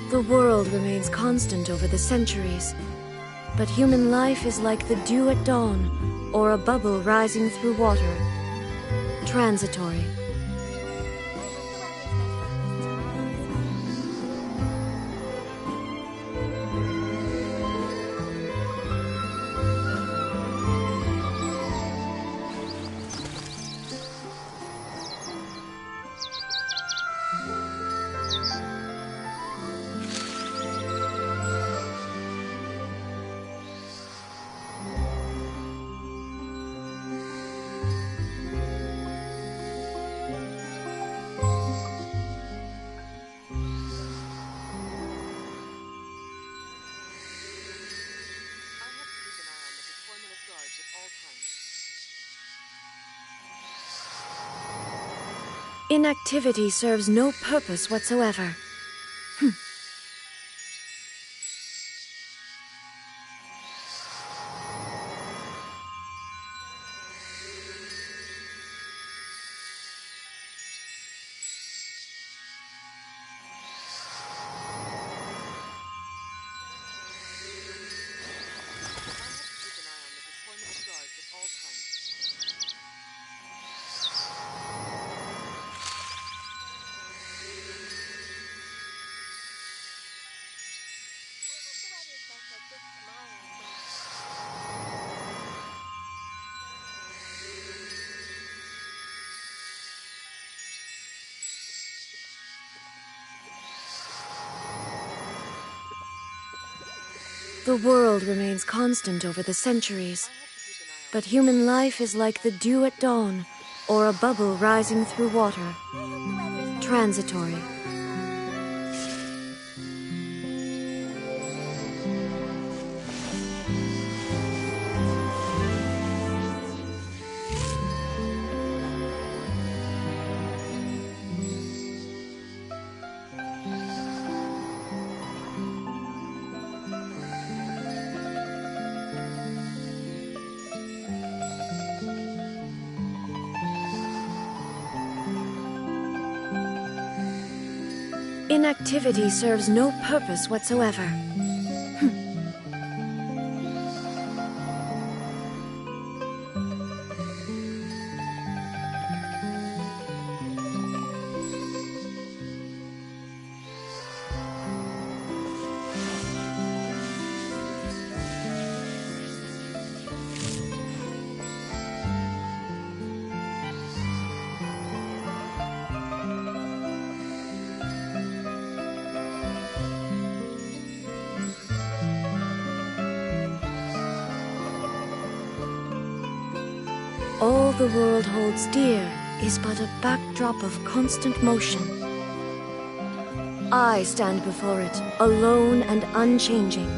The world remains constant over the centuries, but human life is like the dew at dawn, or a bubble rising through water. Transitory. Inactivity serves no purpose whatsoever. The world remains constant over the centuries, but human life is like the dew at dawn, or a bubble rising through water. Transitory. Inactivity serves no purpose whatsoever. All the world holds dear is but a backdrop of constant motion. I stand before it, alone and unchanging.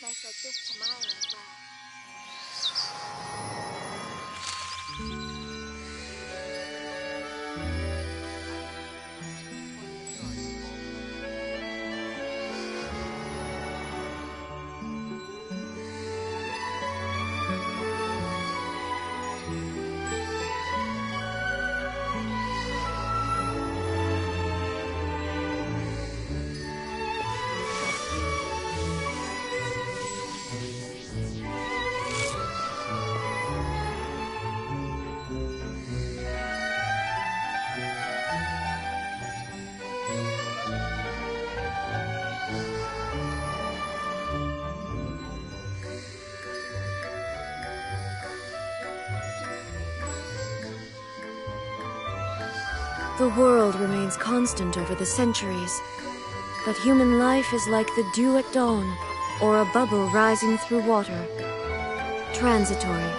Nice like this tomorrow as well. The world remains constant over the centuries, but human life is like the dew at dawn, or a bubble rising through water. Transitory.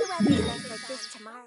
The weather is nice like this tomorrow.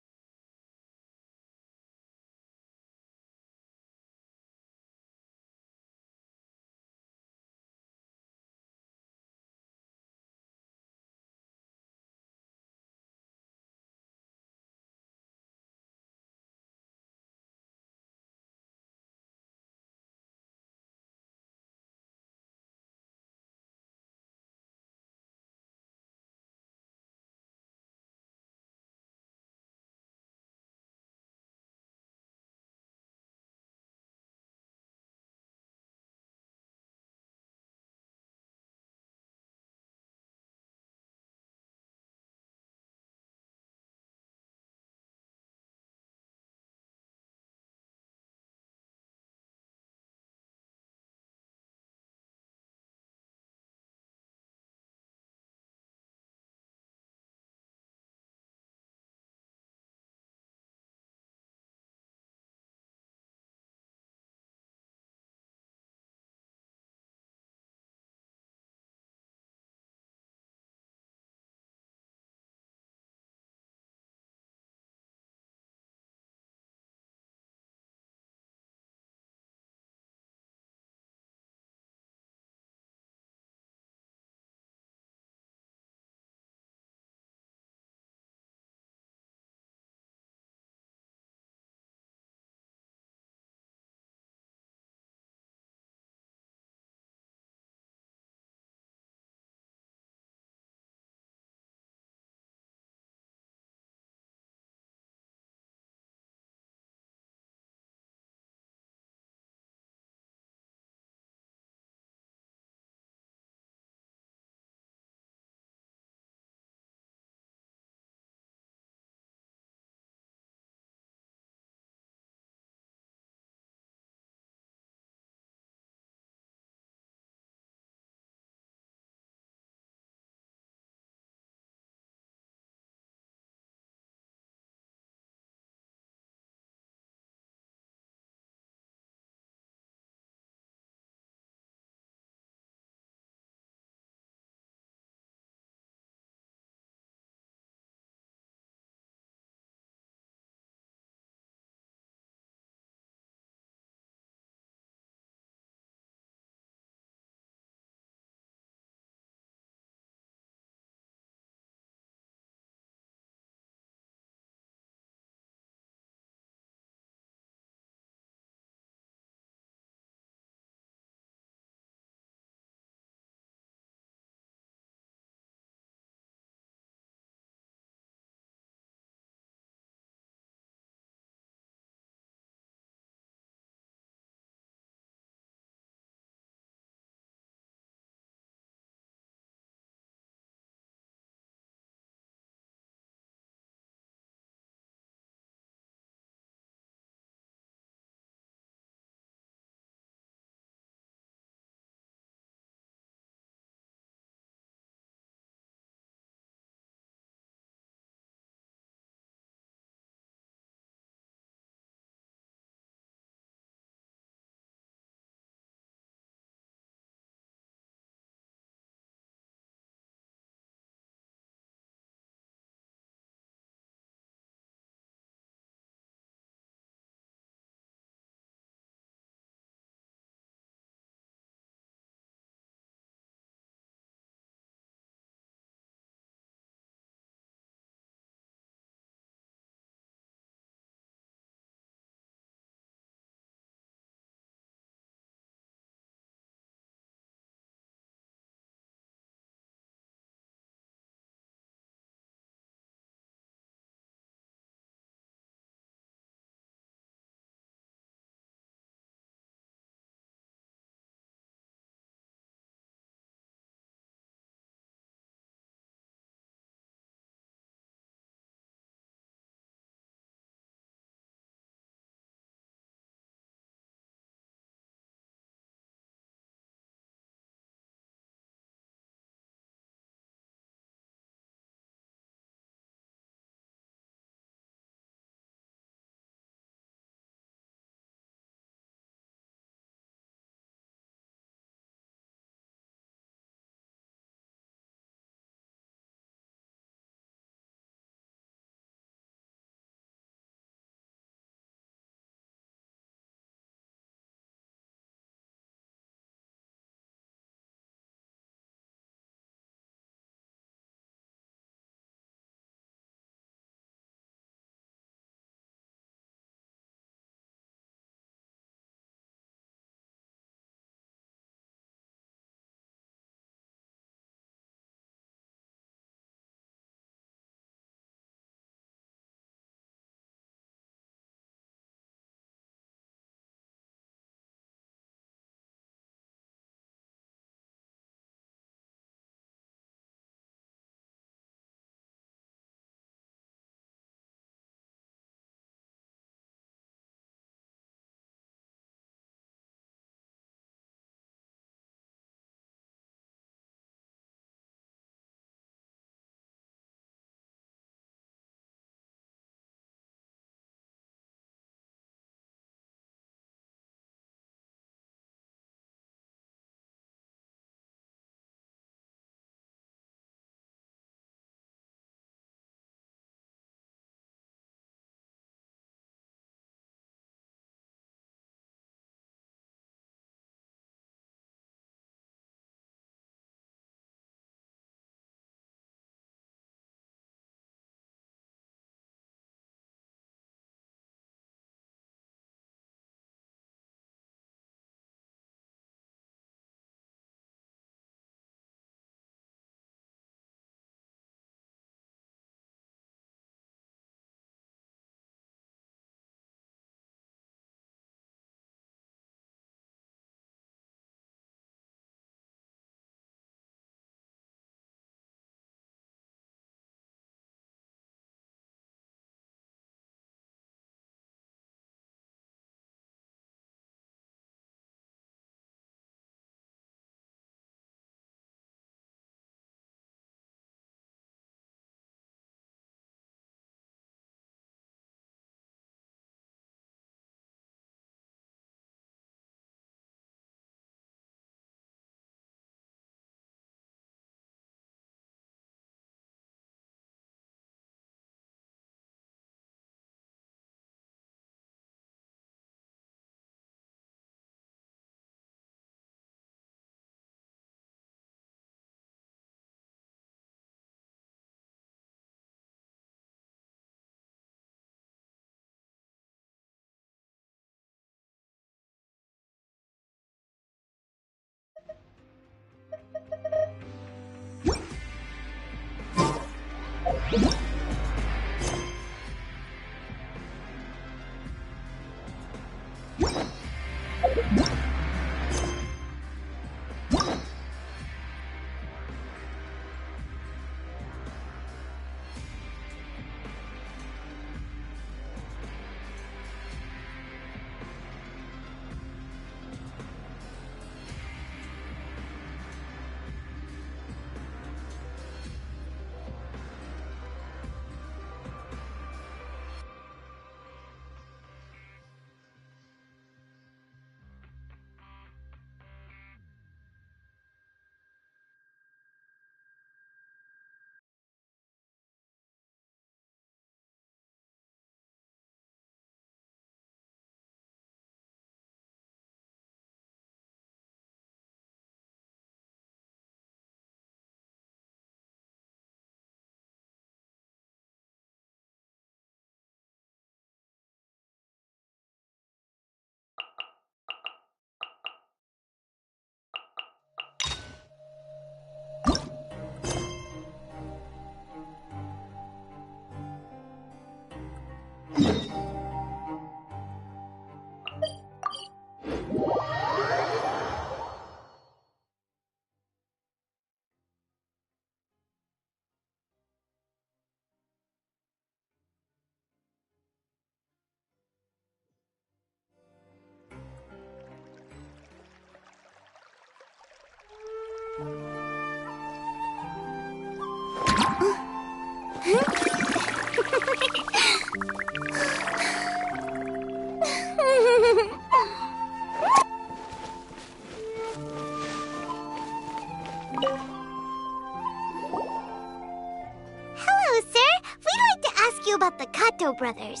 Hello, sir. We'd like to ask you about the Kato brothers.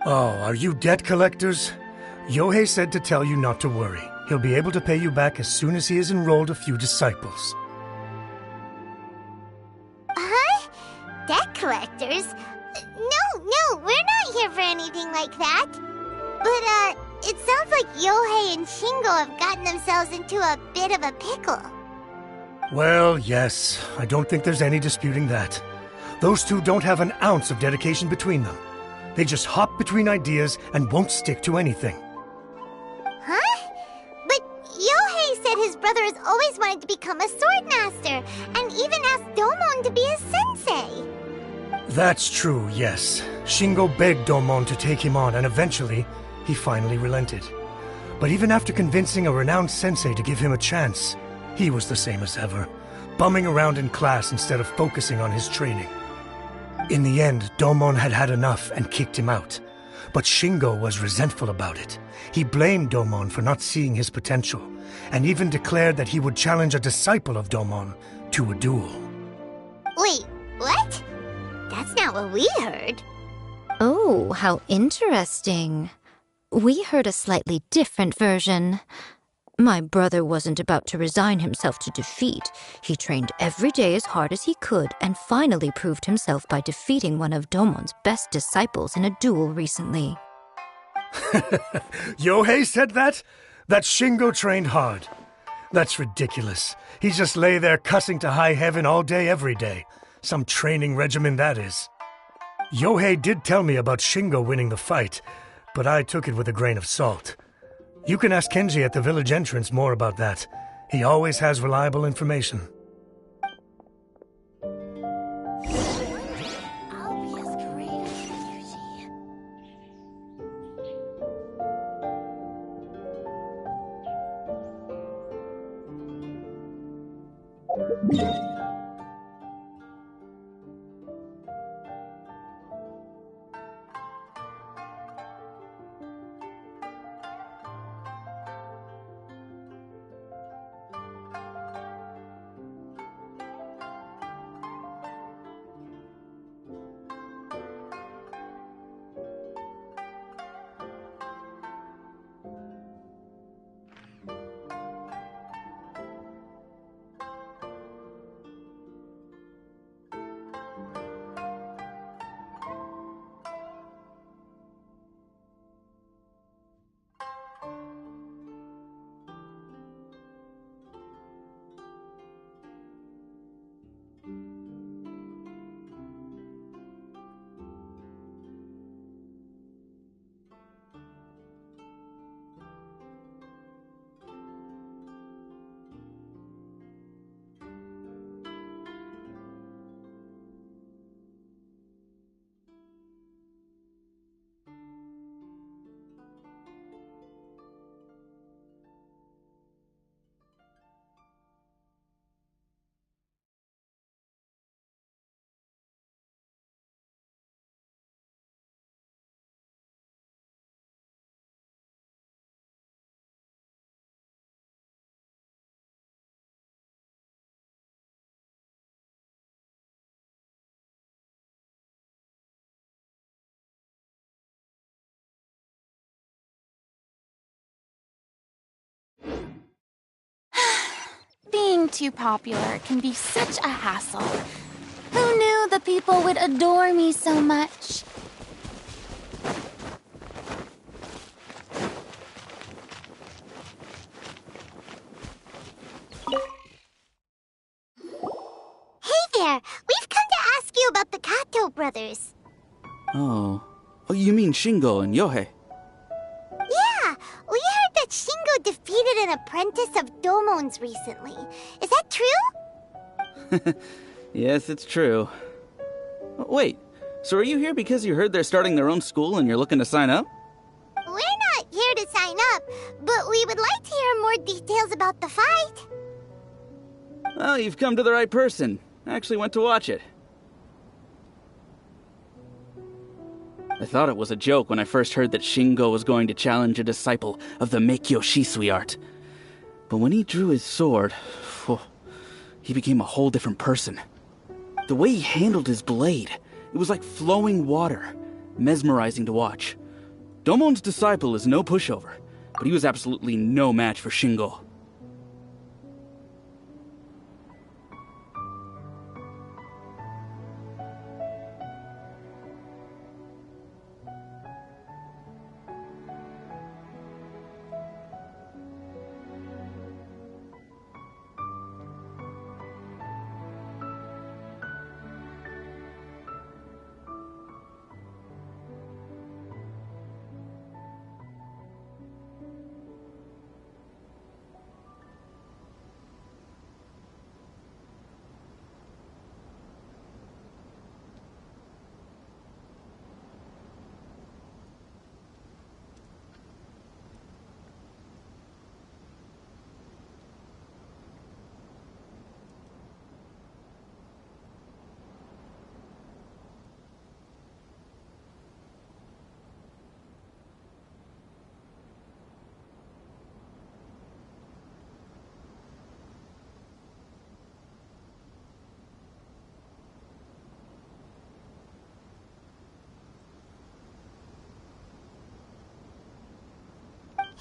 Oh, are you debt collectors? Yohei said to tell you not to worry. He'll be able to pay you back as soon as he has enrolled a few disciples. Huh? Debt collectors? No, we're not here for anything like that. But, it sounds like Yohei and Shingo have gotten themselves into a bit of a pickle. Well, yes, I don't think there's any disputing that. Those two don't have an ounce of dedication between them. They just hop between ideas and won't stick to anything. Huh? But Yohei said his brother has always wanted to become a sword master, and even asked Domon to be his sensei. That's true, yes. Shingo begged Domon to take him on, and eventually, he finally relented. But even after convincing a renowned sensei to give him a chance, he was the same as ever, bumming around in class instead of focusing on his training. In the end, Domon had had enough and kicked him out. But Shingo was resentful about it. He blamed Domon for not seeing his potential, and even declared that he would challenge a disciple of Domon to a duel. Wait, what? That's not what we heard. Oh, how interesting. We heard a slightly different version. My brother wasn't about to resign himself to defeat. He trained every day as hard as he could and finally proved himself by defeating one of Domon's best disciples in a duel recently. Yohei said that? That Shingo trained hard. That's ridiculous. He just lay there cussing to high heaven all day every day. Some training regimen, that is. Yohei did tell me about Shingo winning the fight, but I took it with a grain of salt. You can ask Kenji at the village entrance more about that. He always has reliable information. I'll be as great as Yuji. Being too popular can be such a hassle. Who knew the people would adore me so much? Hey there! We've come to ask you about the Kato brothers. Oh, you mean Shingo and Yohei? Yeah, we heard that Shingo defeated an apprentice of Domon's recently. Is that true? Yes, it's true. Wait, so are you here because you heard they're starting their own school and you're looking to sign up? We're not here to sign up, but we would like to hear more details about the fight. Well, you've come to the right person. I actually went to watch it. I thought it was a joke when I first heard that Shingo was going to challenge a disciple of the Meikyo Shisui art. But when he drew his sword, he became a whole different person. The way he handled his blade, it was like flowing water, mesmerizing to watch. Domon's disciple is no pushover, but he was absolutely no match for Shingo.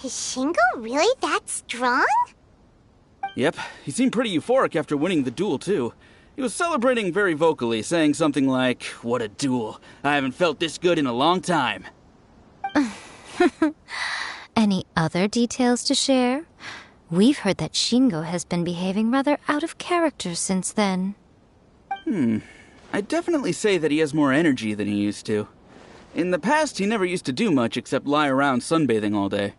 Is Shingo really that strong? Yep, he seemed pretty euphoric after winning the duel, too. He was celebrating very vocally, saying something like, "What a duel. I haven't felt this good in a long time." Any other details to share? We've heard that Shingo has been behaving rather out of character since then. I'd definitely say that he has more energy than he used to. In the past, he never used to do much except lie around sunbathing all day.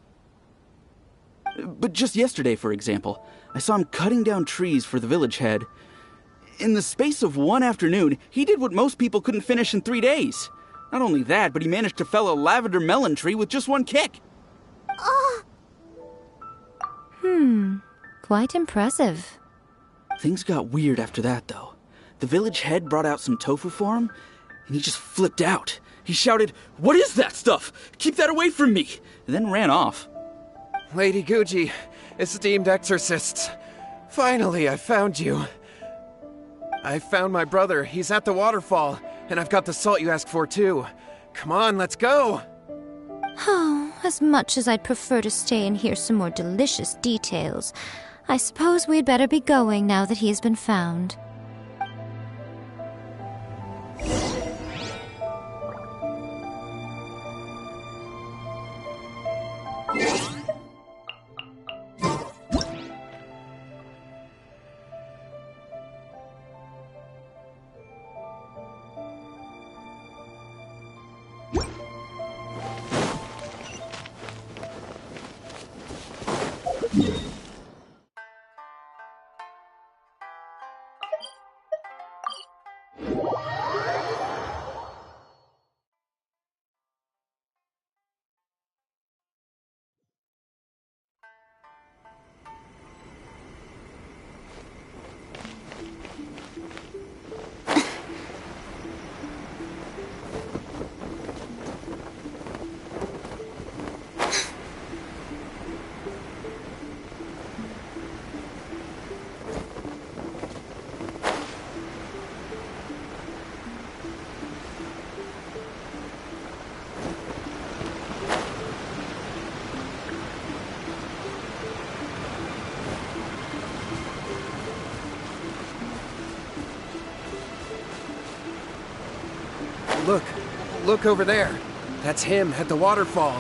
But just yesterday, for example, I saw him cutting down trees for the village head. In the space of one afternoon, he did what most people couldn't finish in 3 days. Not only that, but he managed to fell a lavender melon tree with just one kick. Oh, Quite impressive. Things got weird after that, though. The village head brought out some tofu for him, and he just flipped out. He shouted, "What is that stuff? Keep that away from me!" and then ran off. Lady Guji, esteemed exorcists, finally I found you. I found my brother. He's at the waterfall, and I've got the salt you asked for, too. Come on, let's go! Oh, as much as I'd prefer to stay and hear some more delicious details, I suppose we'd better be going now that he has been found. Look over there. That's him at the waterfall.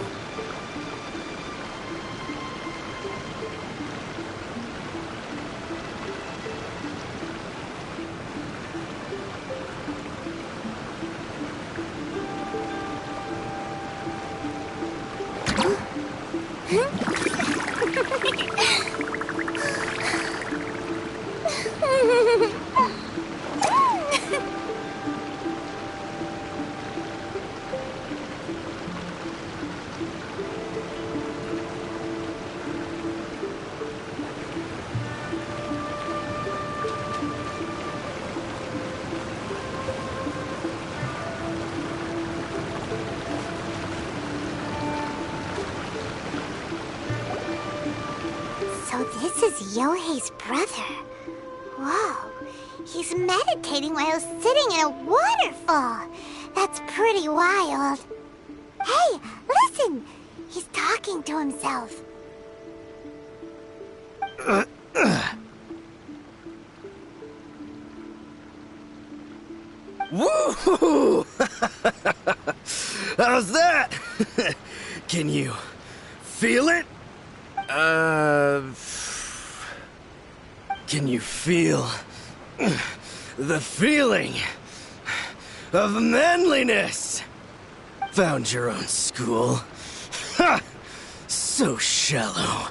So this is Yohei's brother. Whoa. He's meditating while sitting in a waterfall. That's pretty wild. Hey, listen! He's talking to himself. Woo! How's that? Can you feel it? Can you feel the feeling of manliness? Found your own school. Ha! So shallow.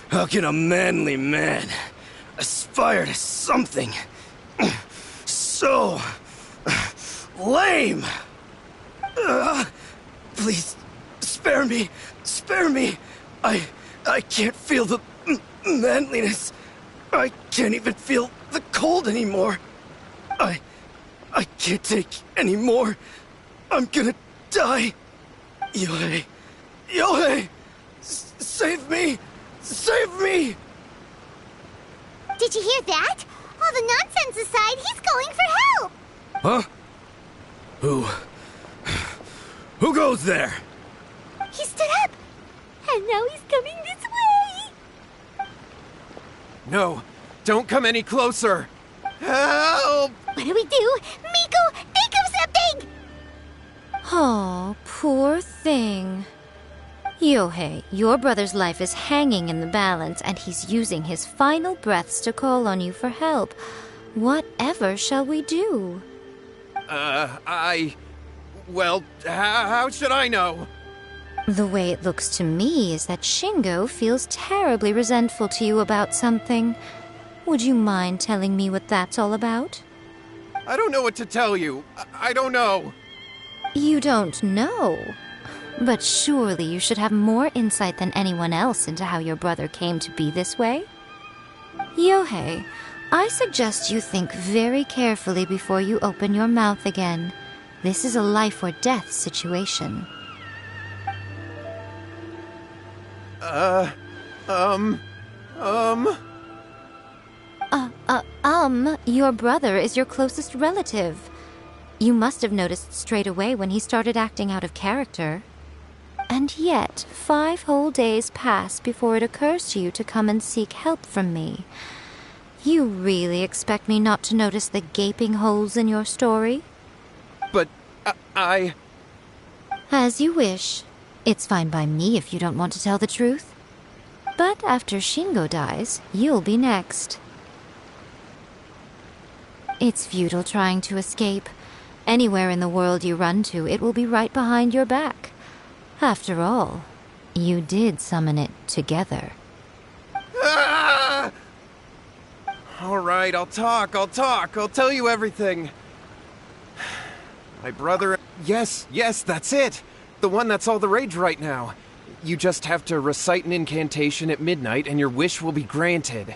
How can a manly man aspire to something so lame? Please, spare me. Spare me. I can't feel the manliness. I can't even feel the cold anymore. I can't take any more. I'm gonna die. Yohei. Yohei! Save me! Save me! Did you hear that? All the nonsense aside, he's going for help! Huh? Who goes there? He stood up! And now he's coming this way! No, don't come any closer! Help! What do we do? Miko, think of something! Oh, poor thing. Yohei, your brother's life is hanging in the balance, and he's using his final breaths to call on you for help. Whatever shall we do? Well, how should I know? The way it looks to me is that Shingo feels terribly resentful to you about something. Would you mind telling me what that's all about? I don't know what to tell you. I don't know. You don't know? But surely you should have more insight than anyone else into how your brother came to be this way? Yohei, I suggest you think very carefully before you open your mouth again. This is a life or death situation. Your brother is your closest relative. You must have noticed straight away when he started acting out of character. And yet, 5 whole days pass before it occurs to you to come and seek help from me. You really expect me not to notice the gaping holes in your story? But, I... As you wish. It's fine by me if you don't want to tell the truth. But after Shingo dies, you'll be next. It's futile trying to escape. Anywhere in the world you run to, it will be right behind your back. After all, you did summon it together. Ah! All right, I'll talk. I'll tell you everything. My brother... Yes, that's it. The one that's all the rage right now. You just have to recite an incantation at midnight and your wish will be granted.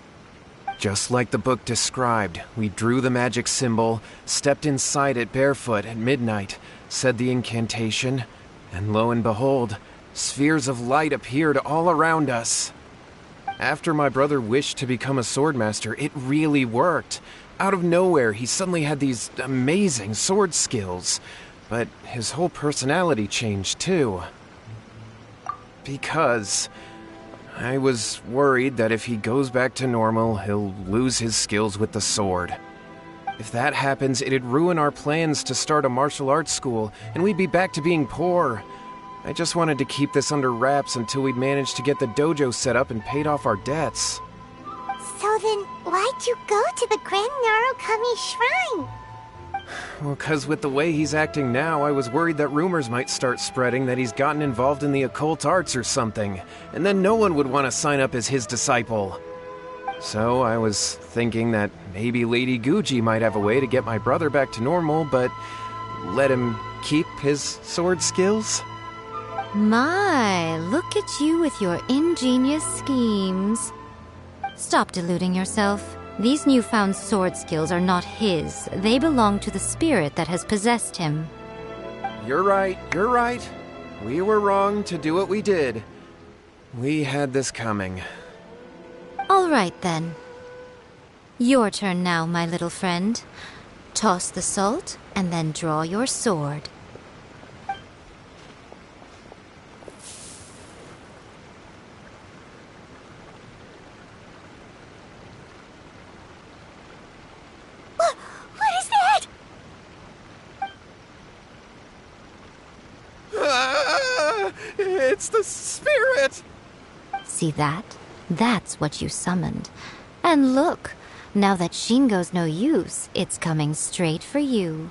Just like the book described, we drew the magic symbol, stepped inside it barefoot at midnight, said the incantation, and lo and behold, spheres of light appeared all around us. After my brother wished to become a swordmaster, it really worked. Out of nowhere, he suddenly had these amazing sword skills. But his whole personality changed too. Because I was worried that if he goes back to normal, he'll lose his skills with the sword. If that happens, it'd ruin our plans to start a martial arts school, and we'd be back to being poor. I just wanted to keep this under wraps until we'd managed to get the dojo set up and paid off our debts. So then, why'd you go to the Grand Narukami Shrine? Well, 'cause with the way he's acting now, I was worried that rumors might start spreading that he's gotten involved in the occult arts or something, and then no one would want to sign up as his disciple. So I was thinking that maybe Lady Guji might have a way to get my brother back to normal, but let him keep his sword skills? My, look at you with your ingenious schemes. Stop deluding yourself. These newfound sword skills are not his. They belong to the spirit that has possessed him. You're right, you're right. We were wrong to do what we did. We had this coming. All right, then. Your turn now, my little friend. Toss the salt, and then draw your sword. What is that? It's the spirit! See that? That's what you summoned. And look, now that Shingo's no use, it's coming straight for you.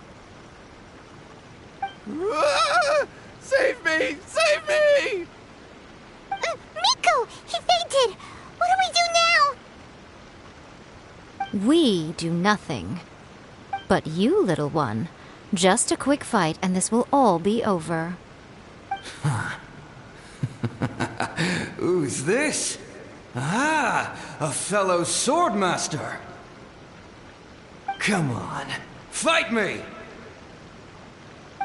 Save me! Save me! Miko! He fainted! What do we do now? We do nothing. But you, little one, just a quick fight and this will all be over. Who's this? Ah, a fellow swordmaster. Come on, fight me!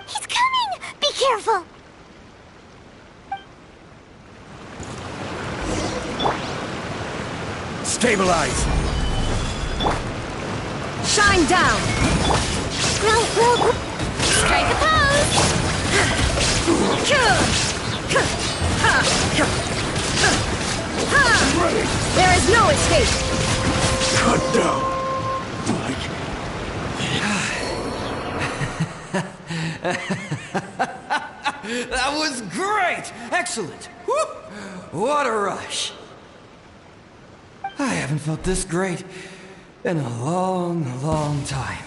He's coming! Be careful! Stabilize! Shine down! Strike a pose! There is no escape! Cut down! That was great! Excellent! Woo! What a rush! I haven't felt this great in a long, long time.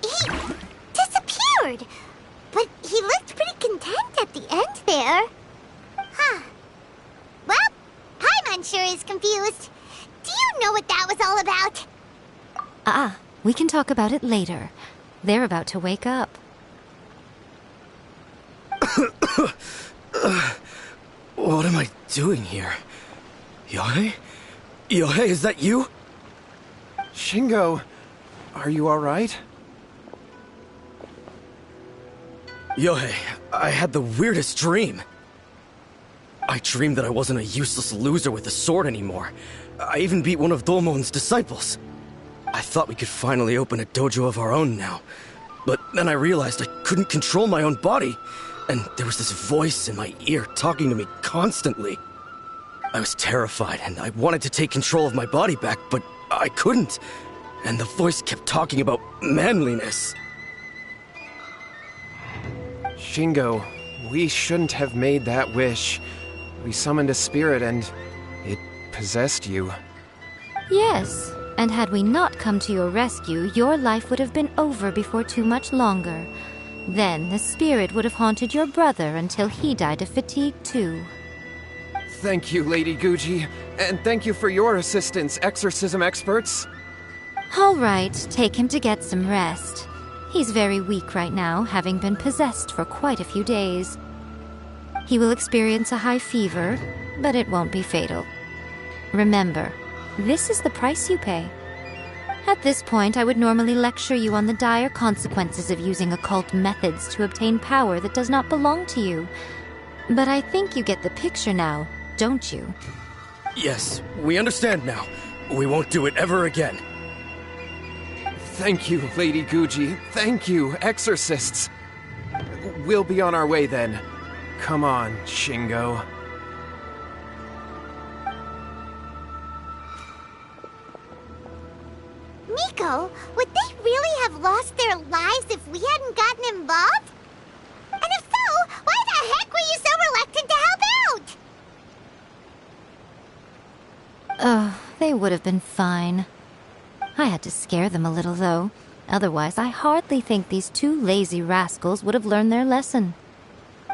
He disappeared! But he looked pretty content at the end there. Huh. Well, Paimon sure is confused. Do you know what that was all about? We can talk about it later. They're about to wake up. What am I doing here? Yohei? Yohei, is that you? Shingo, are you alright? Yohei, I had the weirdest dream. I dreamed that I wasn't a useless loser with a sword anymore. I even beat one of Domon's disciples. I thought we could finally open a dojo of our own now. But then I realized I couldn't control my own body. And there was this voice in my ear talking to me constantly. I was terrified and I wanted to take control of my body back, but I couldn't. And the voice kept talking about manliness. Shingo, we shouldn't have made that wish. We summoned a spirit and it possessed you. Yes, and had we not come to your rescue, your life would have been over before too much longer. Then the spirit would have haunted your brother until he died of fatigue too. Thank you, Lady Guji, and thank you for your assistance, exorcism experts. All right, take him to get some rest. He's very weak right now, having been possessed for quite a few days. He will experience a high fever, but it won't be fatal. Remember, this is the price you pay. At this point, I would normally lecture you on the dire consequences of using occult methods to obtain power that does not belong to you. But I think you get the picture now, don't you? Yes, we understand now. We won't do it ever again. Thank you, Lady Guji. Thank you, exorcists. We'll be on our way then. Come on, Shingo. Shingo, would they really have lost their lives if we hadn't gotten involved? And if so, why the heck were you so reluctant to help out? Oh, they would have been fine. I had to scare them a little, though. Otherwise, I hardly think these two lazy rascals would have learned their lesson.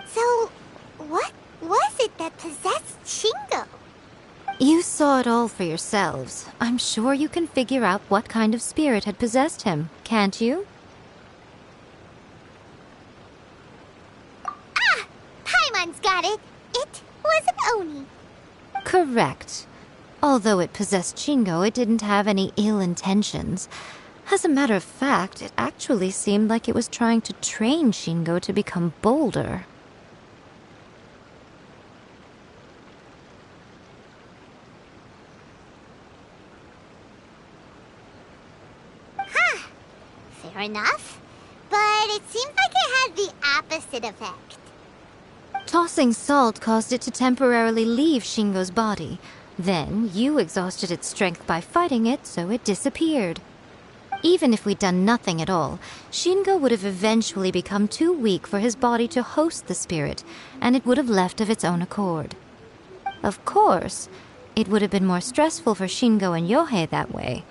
So, what was it that possessed Shingo? You saw it all for yourselves. I'm sure you can figure out what kind of spirit had possessed him, can't you? Ah! Paimon's got it. It was an Oni. Correct. Although it possessed Shingo, it didn't have any ill intentions. As a matter of fact, it actually seemed like it was trying to train Shingo to become bolder. Huh. Fair enough. But it seems like it had the opposite effect. Tossing salt caused it to temporarily leave Shingo's body. Then, you exhausted its strength by fighting it, so it disappeared. Even if we'd done nothing at all, Shingo would have eventually become too weak for his body to host the spirit, and it would have left of its own accord. Of course, it would have been more stressful for Shingo and Yohei that way.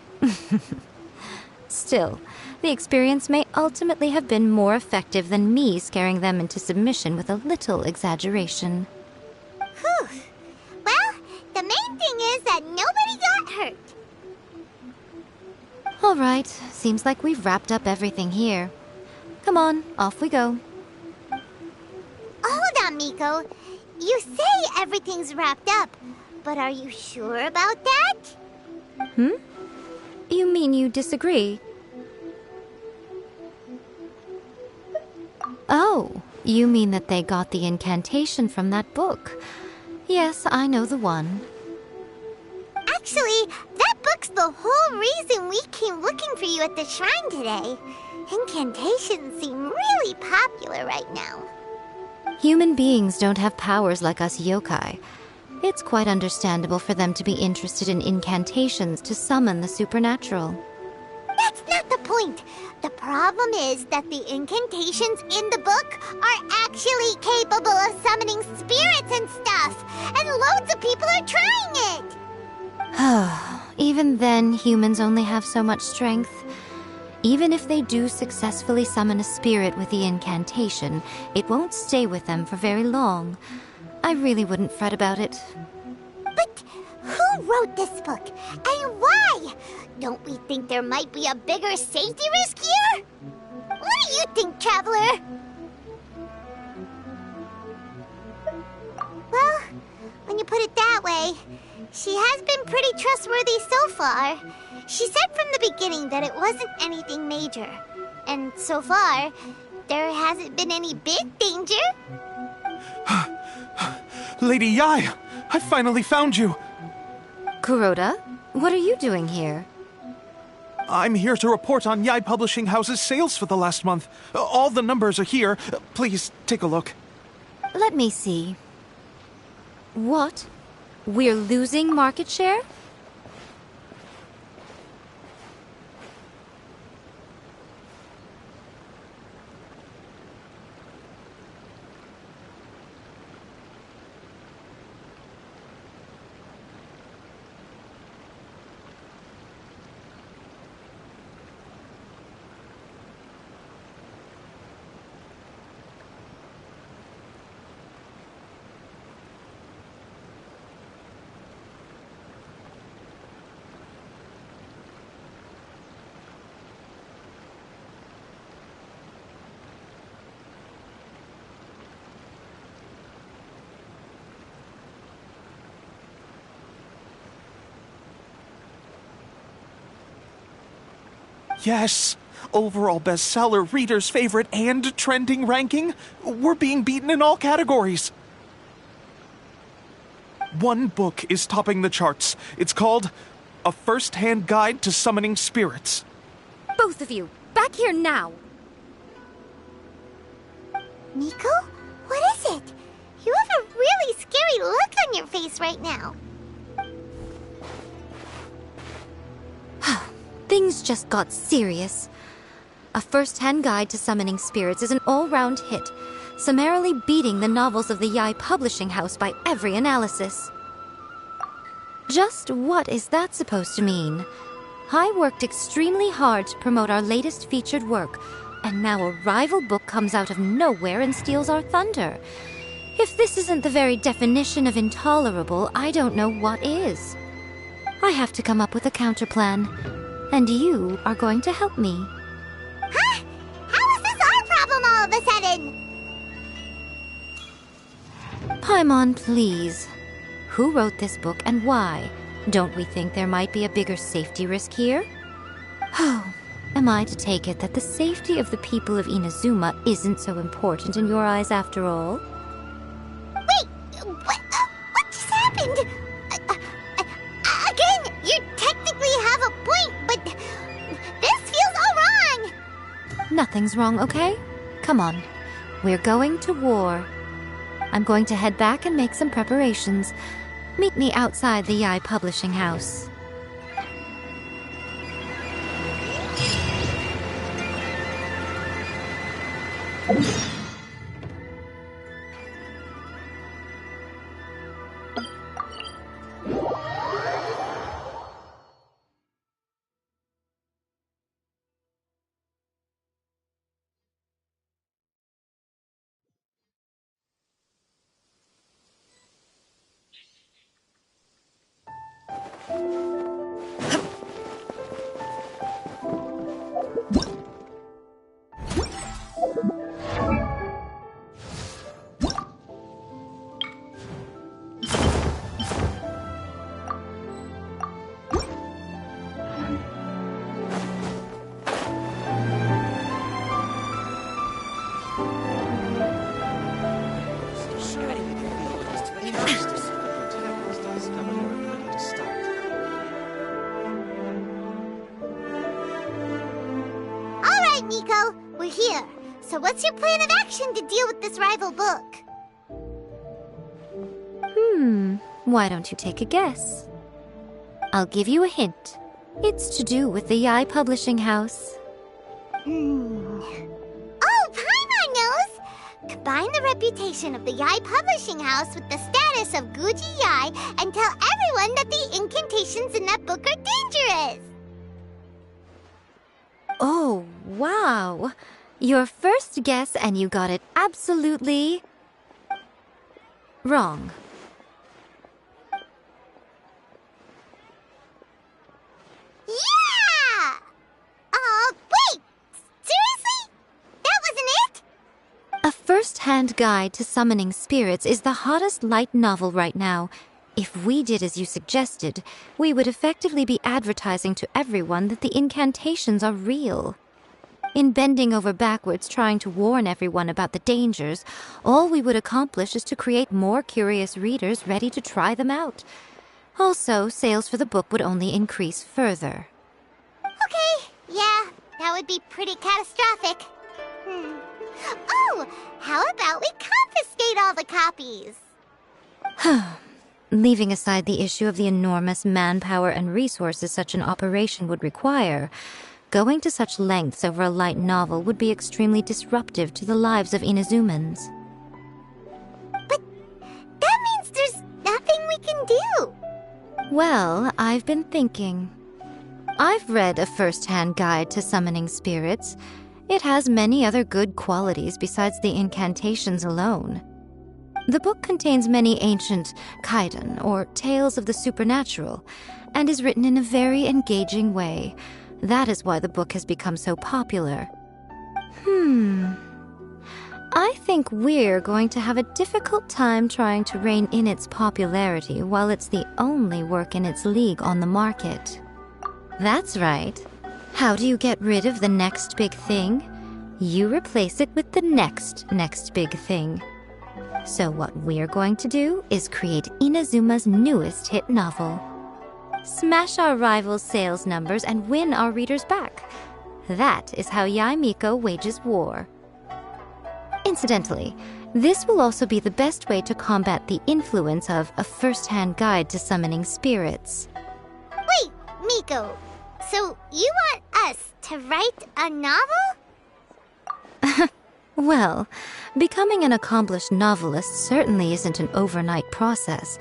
Still, the experience may ultimately have been more effective than me scaring them into submission with a little exaggeration. Whew. Well, the main thing is that nobody got hurt. All right, seems like we've wrapped up everything here. Come on, off we go. Hold on, Miko. You say everything's wrapped up, but are you sure about that? You mean you disagree? Oh, you mean that they got the incantation from that book. Yes, I know the one. Actually, that book's the whole reason we came looking for you at the shrine today. Incantations seem really popular right now. Human beings don't have powers like us yokai. It's quite understandable for them to be interested in incantations to summon the supernatural. That's not the point. The problem is that the incantations in the book are actually capable of summoning spirits and stuff, and loads of people are trying it. Even then, humans only have so much strength. Even if they do successfully summon a spirit with the incantation, it won't stay with them for very long. I really wouldn't fret about it. But who wrote this book, and why? Don't we think there might be a bigger safety risk here? What do you think, Traveler? Well, when you put it that way, she has been pretty trustworthy so far. She said from the beginning that it wasn't anything major. And so far, there hasn't been any big danger. Lady Yai, I finally found you. Kuroda, what are you doing here? I'm here to report on Yai Publishing House's sales for the last month. All the numbers are here. Please, take a look. Let me see. What? We're losing market share? Yes, overall bestseller, reader's favorite, and trending ranking. We're being beaten in all categories. One book is topping the charts. It's called A First-Hand Guide to Summoning Spirits. Both of you, back here now! Miko? What is it? You have a really scary look on your face right now. things just got serious. A first-hand guide to summoning spirits is an all-round hit, summarily beating the novels of the Yai Publishing House by every analysis. Just what is that supposed to mean? I worked extremely hard to promote our latest featured work, and now a rival book comes out of nowhere and steals our thunder. If this isn't the very definition of intolerable, I don't know what is. I have to come up with a counterplan, and you are going to help me. Huh? How is this our problem all of a sudden? Paimon, please. Who wrote this book and why? Don't we think there might be a bigger safety risk here? Oh, am I to take it that the safety of the people of Inazuma isn't so important in your eyes after all? Wait, what just happened? Again, you technically have a point, but this feels all wrong. Nothing's wrong, okay? Come on. We're going to war. I'm going to head back and make some preparations. Meet me outside the Yai Publishing House. Miko, we're here. So what's your plan of action to deal with this rival book? Why don't you take a guess? I'll give you a hint. It's to do with the Yai Publishing House. Oh, Paimon knows! Combine the reputation of the Yai Publishing House with the status of Guji Yai and tell everyone that the incantations in that book are dangerous! Oh, wow. Your first guess and you got it absolutely wrong. Yeah! Wait! Seriously? That wasn't it? A first-hand guide to summoning spirits is the hottest light novel right now. If we did as you suggested, we would effectively be advertising to everyone that the incantations are real. In bending over backwards trying to warn everyone about the dangers, all we would accomplish is to create more curious readers ready to try them out. Also, sales for the book would only increase further. Okay, yeah, that would be pretty catastrophic. Oh, how about we confiscate all the copies? Leaving aside the issue of the enormous manpower and resources such an operation would require, going to such lengths over a light novel would be extremely disruptive to the lives of Inazumans. But that means there's nothing we can do. Well, I've been thinking. I've read a first-hand guide to summoning spirits. It has many other good qualities besides the incantations alone. The book contains many ancient kaidan, or tales of the supernatural, and is written in a very engaging way. That is why the book has become so popular. I think we're going to have a difficult time trying to rein in its popularity while it's the only work in its league on the market. That's right. How do you get rid of the next big thing? You replace it with the next big thing. So what we're going to do is create Inazuma's newest hit novel. Smash our rivals' sales numbers and win our readers back. That is how Yai Miko wages war. Incidentally, this will also be the best way to combat the influence of a first-hand guide to summoning spirits. Wait, Miko, So you want us to write a novel? Well, becoming an accomplished novelist certainly isn't an overnight process.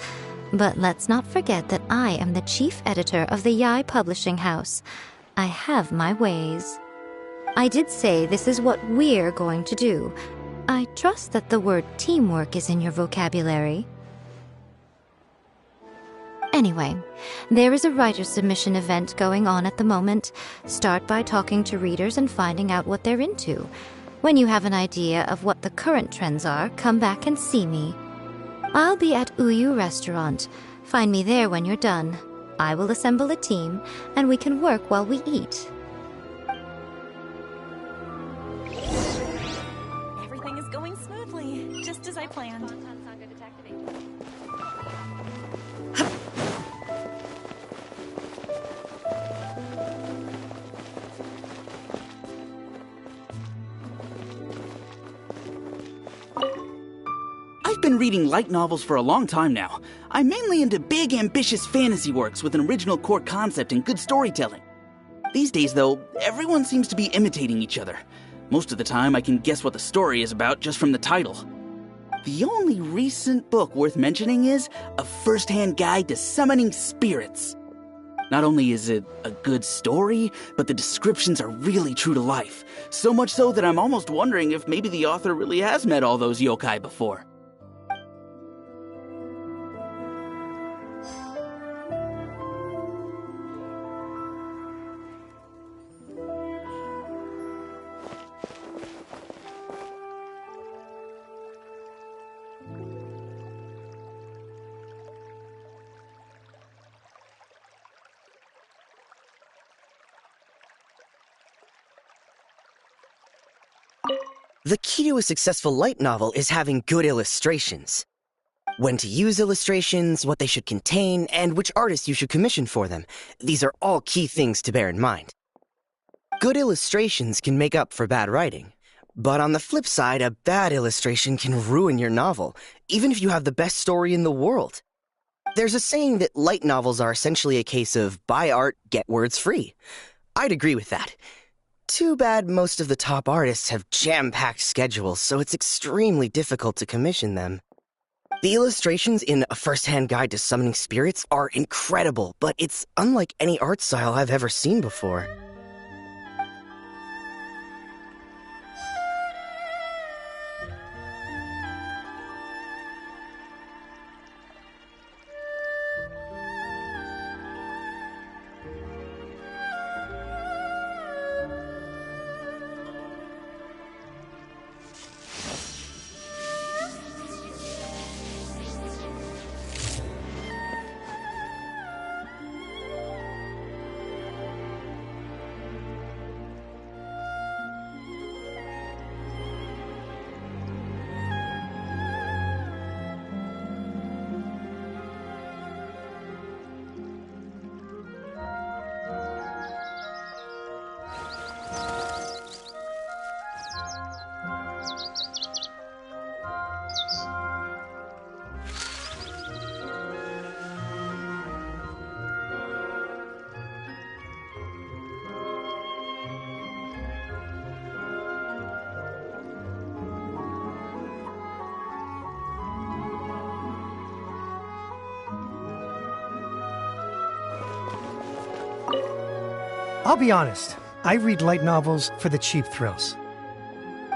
But let's not forget that I am the chief editor of the Yai Publishing House. I have my ways. I did say this is what we're going to do. I trust that the word teamwork is in your vocabulary. Anyway, there is a writer submission event going on at the moment. Start by talking to readers and finding out what they're into. When you have an idea of what the current trends are, come back and see me. I'll be at Uyu Restaurant. Find me there when you're done. I will assemble a team, and we can work while we eat. Everything is going smoothly, just as I planned. I've been reading light novels for a long time now. I'm mainly into big, ambitious fantasy works with an original core concept and good storytelling. These days, though, everyone seems to be imitating each other. Most of the time, I can guess what the story is about just from the title. The only recent book worth mentioning is A First-Hand Guide to Summoning Spirits. Not only is it a good story, but the descriptions are really true to life. So much so that I'm almost wondering if maybe the author really has met all those yokai before. The key to a successful light novel is having good illustrations. When to use illustrations, what they should contain, and which artists you should commission for them. These are all key things to bear in mind. Good illustrations can make up for bad writing. But on the flip side, a bad illustration can ruin your novel, even if you have the best story in the world. There's a saying that light novels are essentially a case of buy art, get words free. I'd agree with that. Too bad most of the top artists have jam-packed schedules, so it's extremely difficult to commission them. The illustrations in A First-Hand Guide to Summoning Spirits are incredible, but it's unlike any art style I've ever seen before. I'll be honest, I read light novels for the cheap thrills.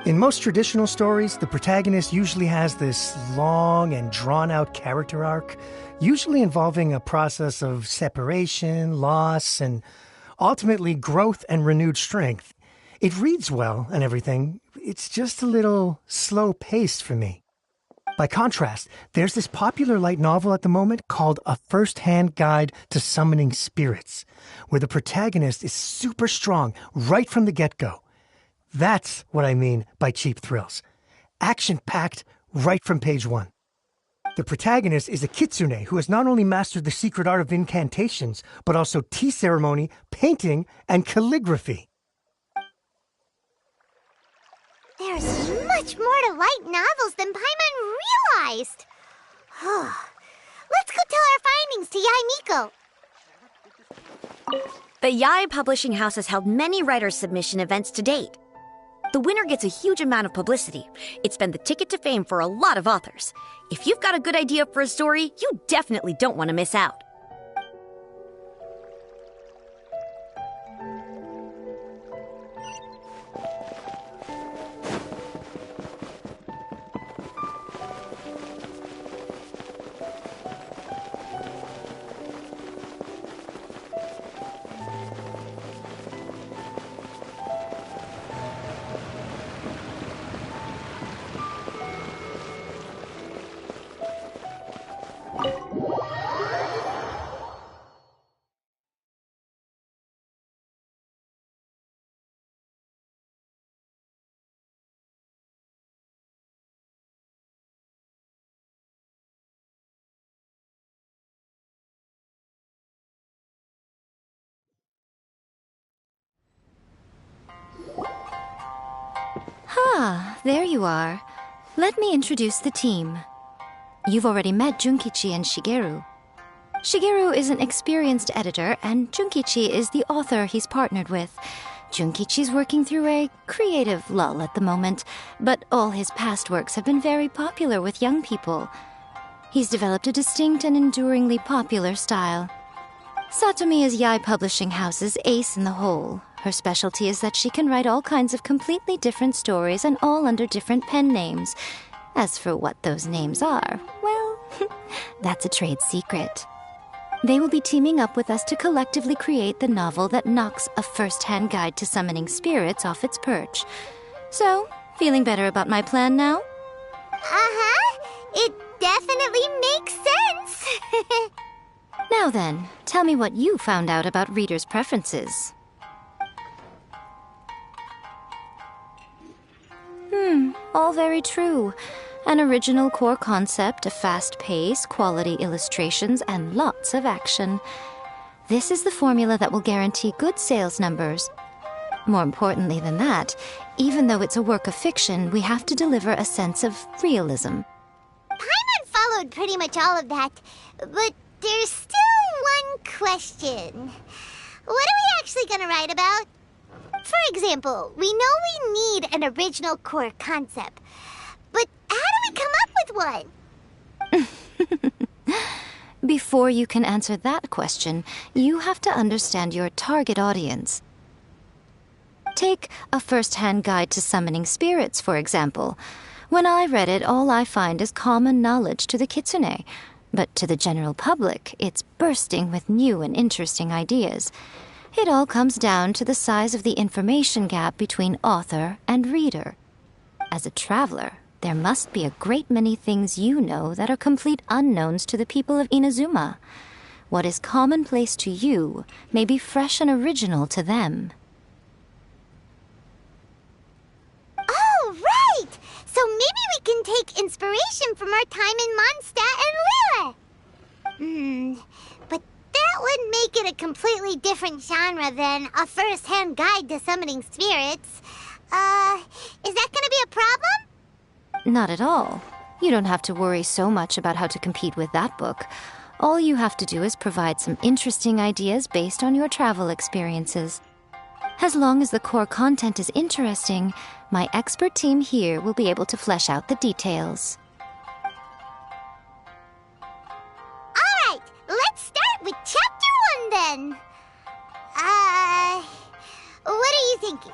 In most traditional stories, the protagonist usually has this long and drawn-out character arc, usually involving a process of separation, loss, and ultimately growth and renewed strength. It reads well and everything, it's just a little slow-paced for me. By contrast, there's this popular light novel at the moment called A First-Hand Guide to Summoning Spirits, where the protagonist is super strong right from the get-go. That's what I mean by cheap thrills. Action-packed right from page one. The protagonist is a kitsune who has not only mastered the secret art of incantations, but also tea ceremony, painting, and calligraphy. There's much more to light novels than Paimon realized. Let's go tell our findings to Yai Miko. The Yae Publishing House has held many writers' submission events to date. The winner gets a huge amount of publicity. It's been the ticket to fame for a lot of authors. If you've got a good idea for a story, you definitely don't want to miss out. Ah, there you are. Let me introduce the team. You've already met Junkichi and Shigeru. Shigeru is an experienced editor, and Junkichi is the author he's partnered with. Junkichi's working through a creative lull at the moment, but all his past works have been very popular with young people. He's developed a distinct and enduringly popular style. Satomi is Yae Publishing House's ace in the hole. Her specialty is that she can write all kinds of completely different stories and all under different pen names. As for what those names are, well, that's a trade secret. They will be teaming up with us to collectively create the novel that knocks a first-hand guide to summoning spirits off its perch. So, feeling better about my plan now? Uh-huh. It definitely makes sense. Now then, tell me what you found out about readers' preferences. All very true. An original core concept, a fast pace, quality illustrations, and lots of action. This is the formula that will guarantee good sales numbers. More importantly than that, even though it's a work of fiction, we have to deliver a sense of realism. Paimon followed pretty much all of that, but there's still one question. What are we actually gonna write about? For example, we know we need an original core concept, but how do we come up with one? Before you can answer that question, you have to understand your target audience. Take a first-hand guide to summoning spirits, for example. When I read it, all I find is common knowledge to the kitsune, but to the general public, it's bursting with new and interesting ideas. It all comes down to the size of the information gap between author and reader. As a traveler, there must be a great many things you know that are complete unknowns to the people of Inazuma. What is commonplace to you may be fresh and original to them. Oh, right! So maybe we can take inspiration from our time in Mondstadt and Lille. But that would make it a completely different genre than a first-hand guide to summoning spirits. Is that gonna be a problem? Not at all. You don't have to worry so much about how to compete with that book. All you have to do is provide some interesting ideas based on your travel experiences. As long as the core content is interesting, my expert team here will be able to flesh out the details. Alright, let's start with Chapter 1 then. What are you thinking?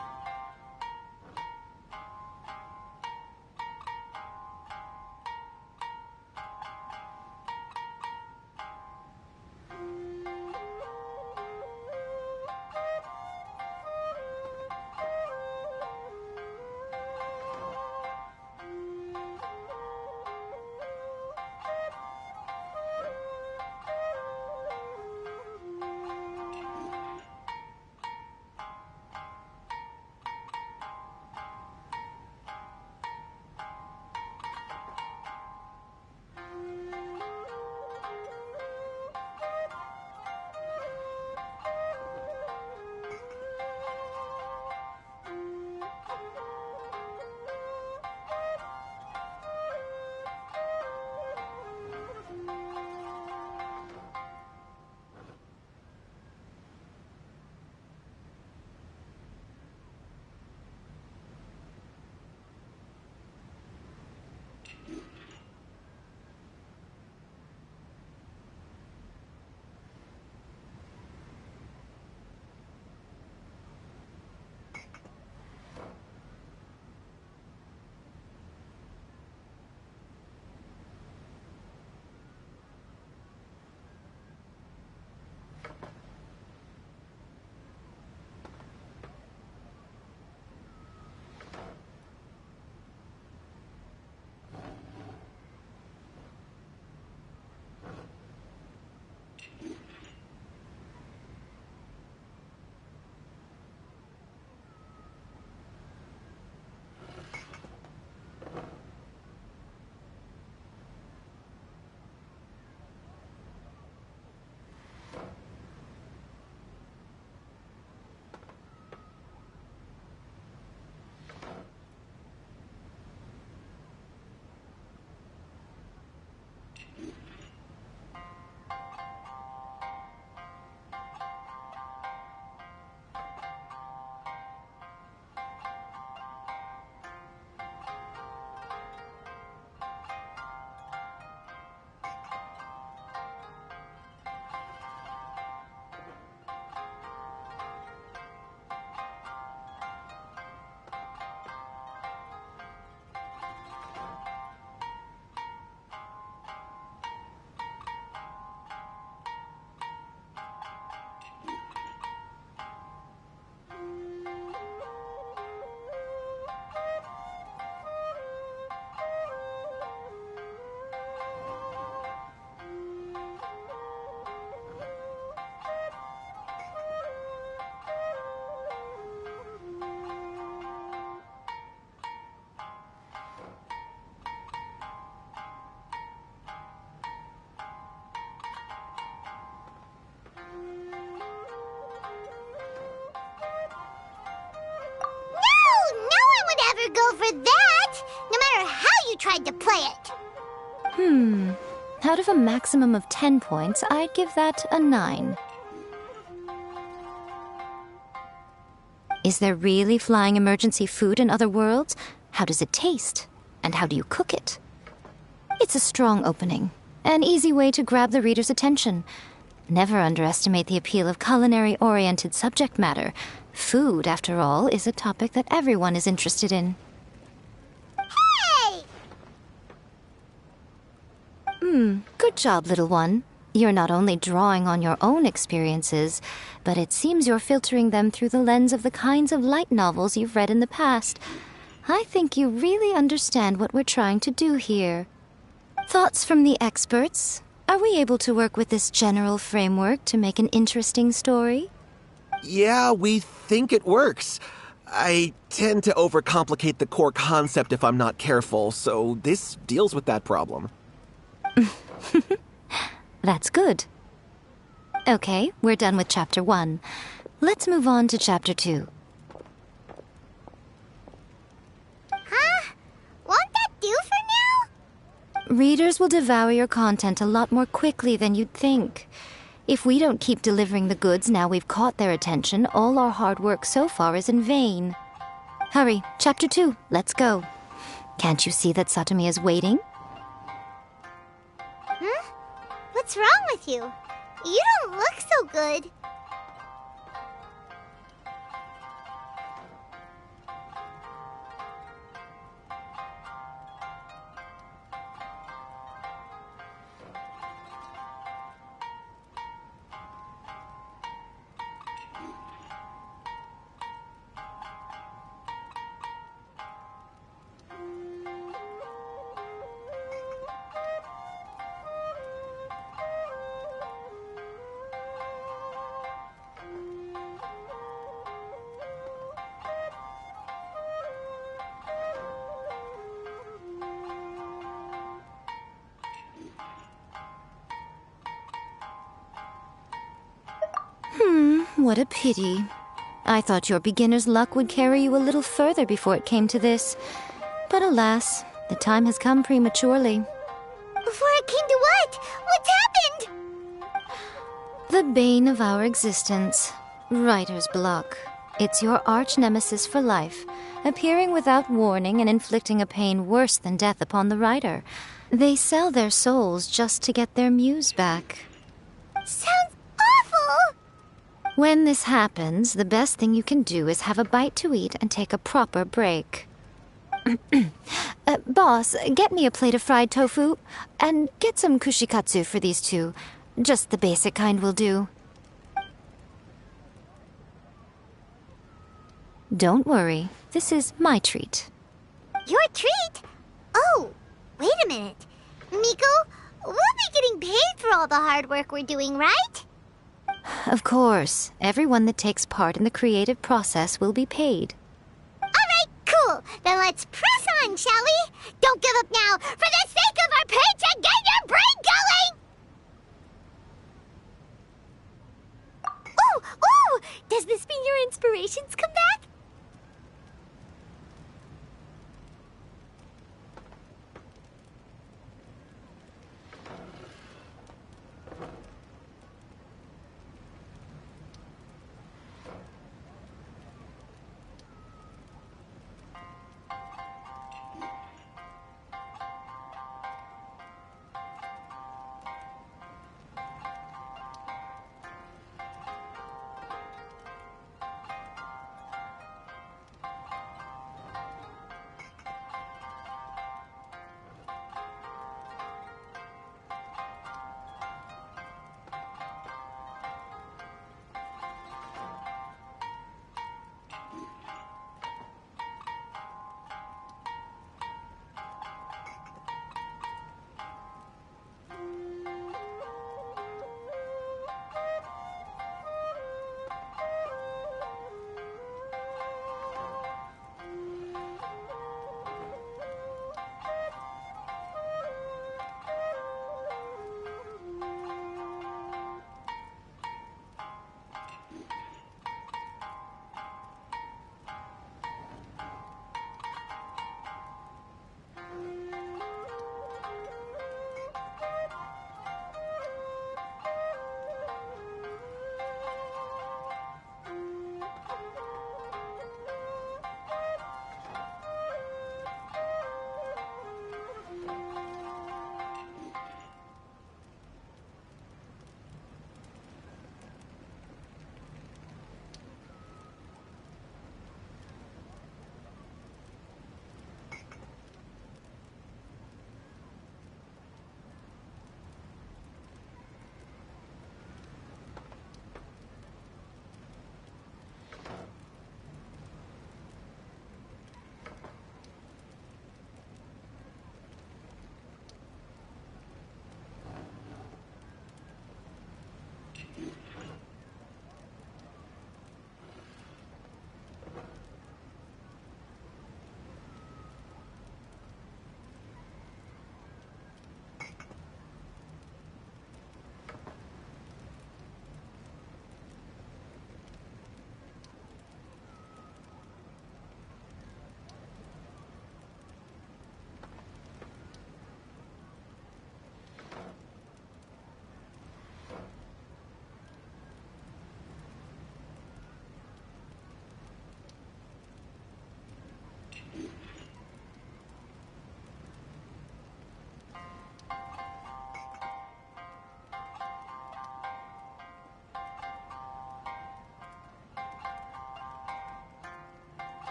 for that, no matter how you tried to play it. Out of a maximum of 10 points, I'd give that a 9. Is there really flying emergency food in other worlds? How does it taste? And how do you cook it? It's a strong opening. An easy way to grab the reader's attention. Never underestimate the appeal of culinary-oriented subject matter. Food, after all, is a topic that everyone is interested in. Hey! Good job, little one. You're not only drawing on your own experiences, but it seems you're filtering them through the lens of the kinds of light novels you've read in the past. I think you really understand what we're trying to do here. Thoughts from the experts? Are we able to work with this general framework to make an interesting story? Yeah, we think it works. I tend to overcomplicate the core concept if I'm not careful, so this deals with that problem. That's good. Okay, we're done with Chapter 1. Let's move on to Chapter 2. Huh? Won't that do for now? Readers will devour your content a lot more quickly than you'd think. If we don't keep delivering the goods now we've caught their attention, all our hard work so far is in vain. Hurry, Chapter 2, let's go. Can't you see that Satomi is waiting? Huh? What's wrong with you? You don't look so good. What a pity. I thought your beginner's luck would carry you a little further before it came to this. But alas, the time has come prematurely. Before it came to what? What's happened? The bane of our existence. Writer's block. It's your arch-nemesis for life, appearing without warning and inflicting a pain worse than death upon the writer. They sell their souls just to get their muse back. Sounds awful! When this happens, the best thing you can do is have a bite to eat and take a proper break. Boss, get me a plate of fried tofu, and get some kushikatsu for these two. Just the basic kind will do. Don't worry, this is my treat. Your treat? Oh, wait a minute. Miko, we'll be getting paid for all the hard work we're doing, right? Of course, everyone that takes part in the creative process will be paid. Alright, cool. Then let's press on, shall we? Don't give up now. For the sake of our paycheck, get your brain going! Ooh! Does this mean your inspirations come back?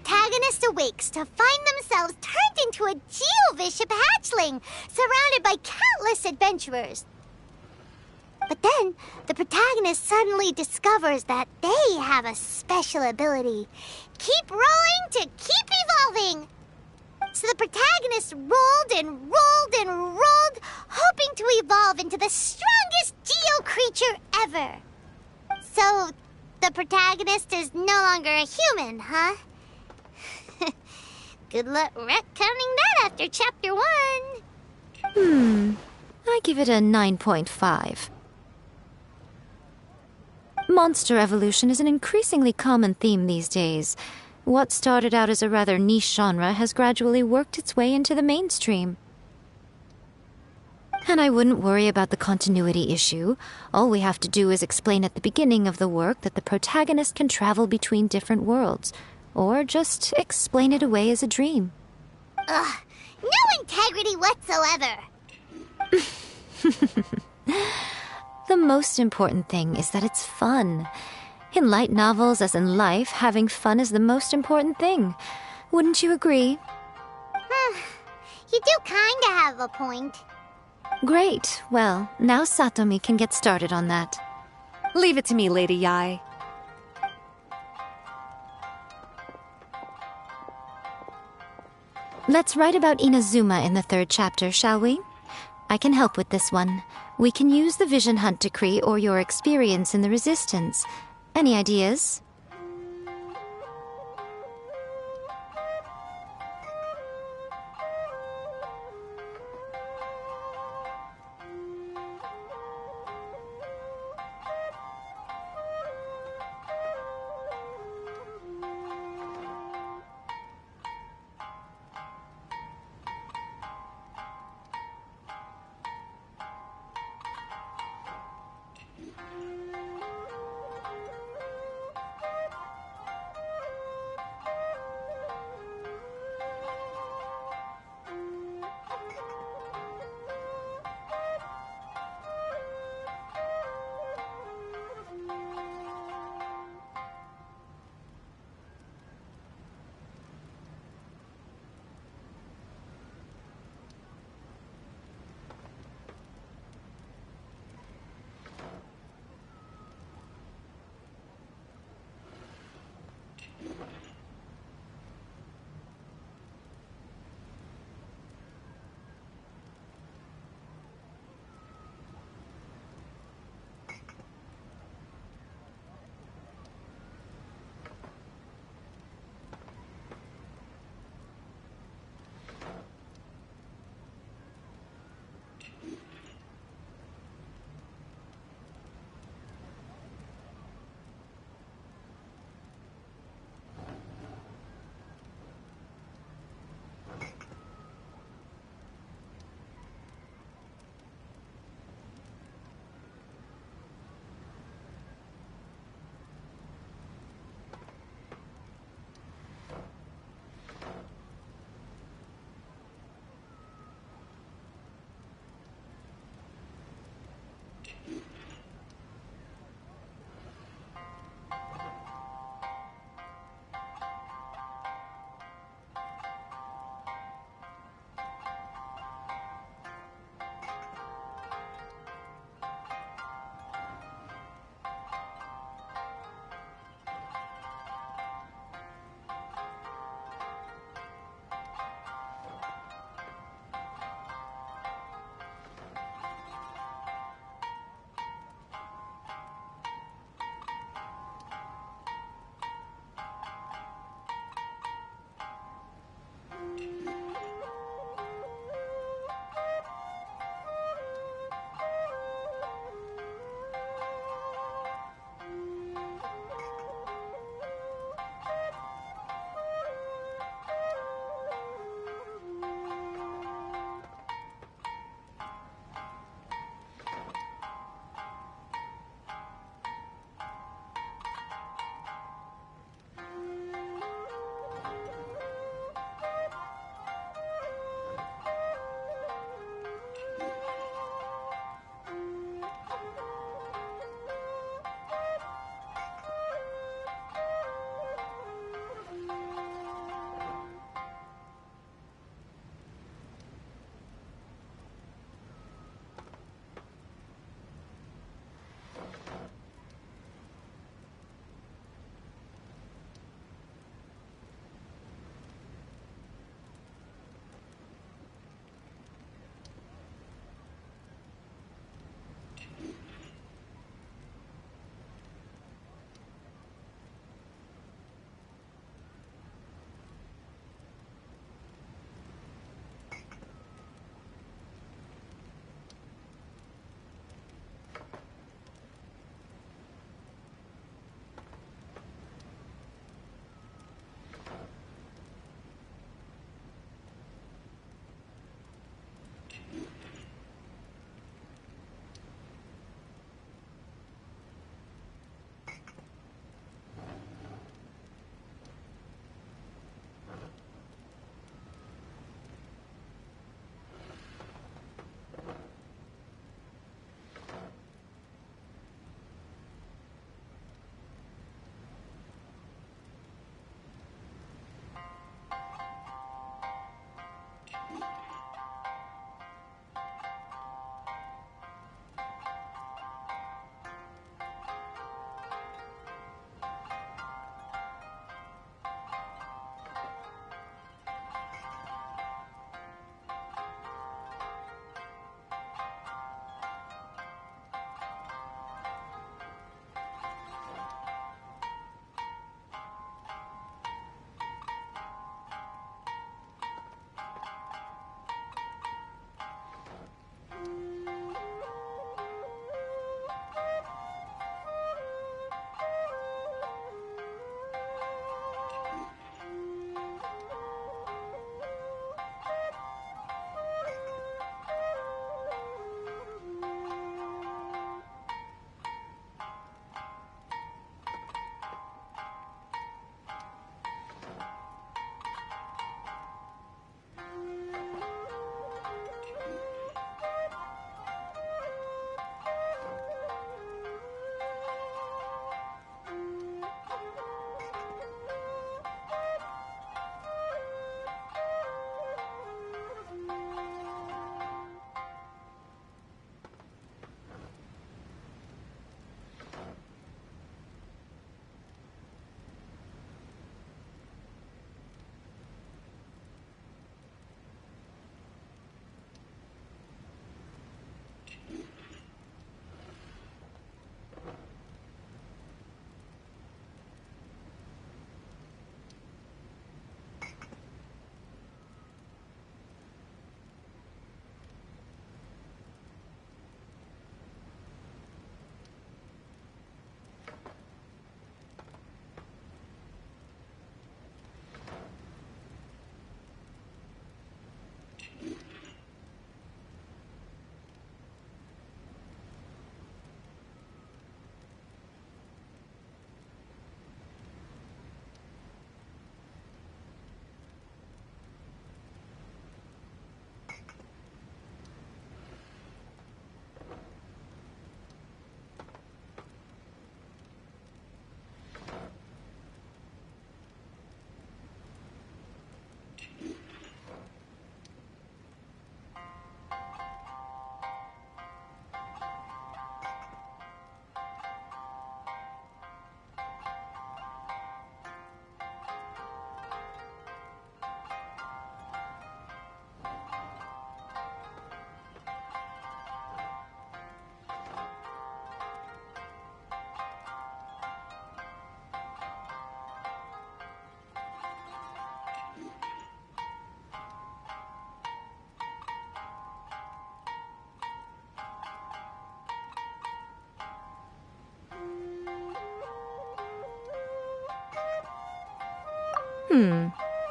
protagonist awakes to find themselves turned into a geovicious hatchling, surrounded by countless adventurers. But then, the protagonist suddenly discovers that they have a special ability. Keep rolling to keep evolving! So the protagonist rolled and rolled and rolled, hoping to evolve into the strongest geo creature ever. So, the protagonist is no longer a human, huh? Good luck retconning that after chapter 1. I give it a 9.5. Monster evolution is an increasingly common theme these days. What started out as a rather niche genre has gradually worked its way into the mainstream. And I wouldn't worry about the continuity issue. All we have to do is explain at the beginning of the work that the protagonist can travel between different worlds, or just explain it away as a dream. Ugh, no integrity whatsoever. The most important thing is that it's fun. In light novels, as in life, having fun is the most important thing. Wouldn't you agree? You do kinda have a point. Great. Well, now Satomi can get started on that. Leave it to me, Lady Yai. Let's write about Inazuma in the 3rd chapter, shall we? I can help with this one. We can use the Vision Hunt Decree or your experience in the Resistance. Any ideas?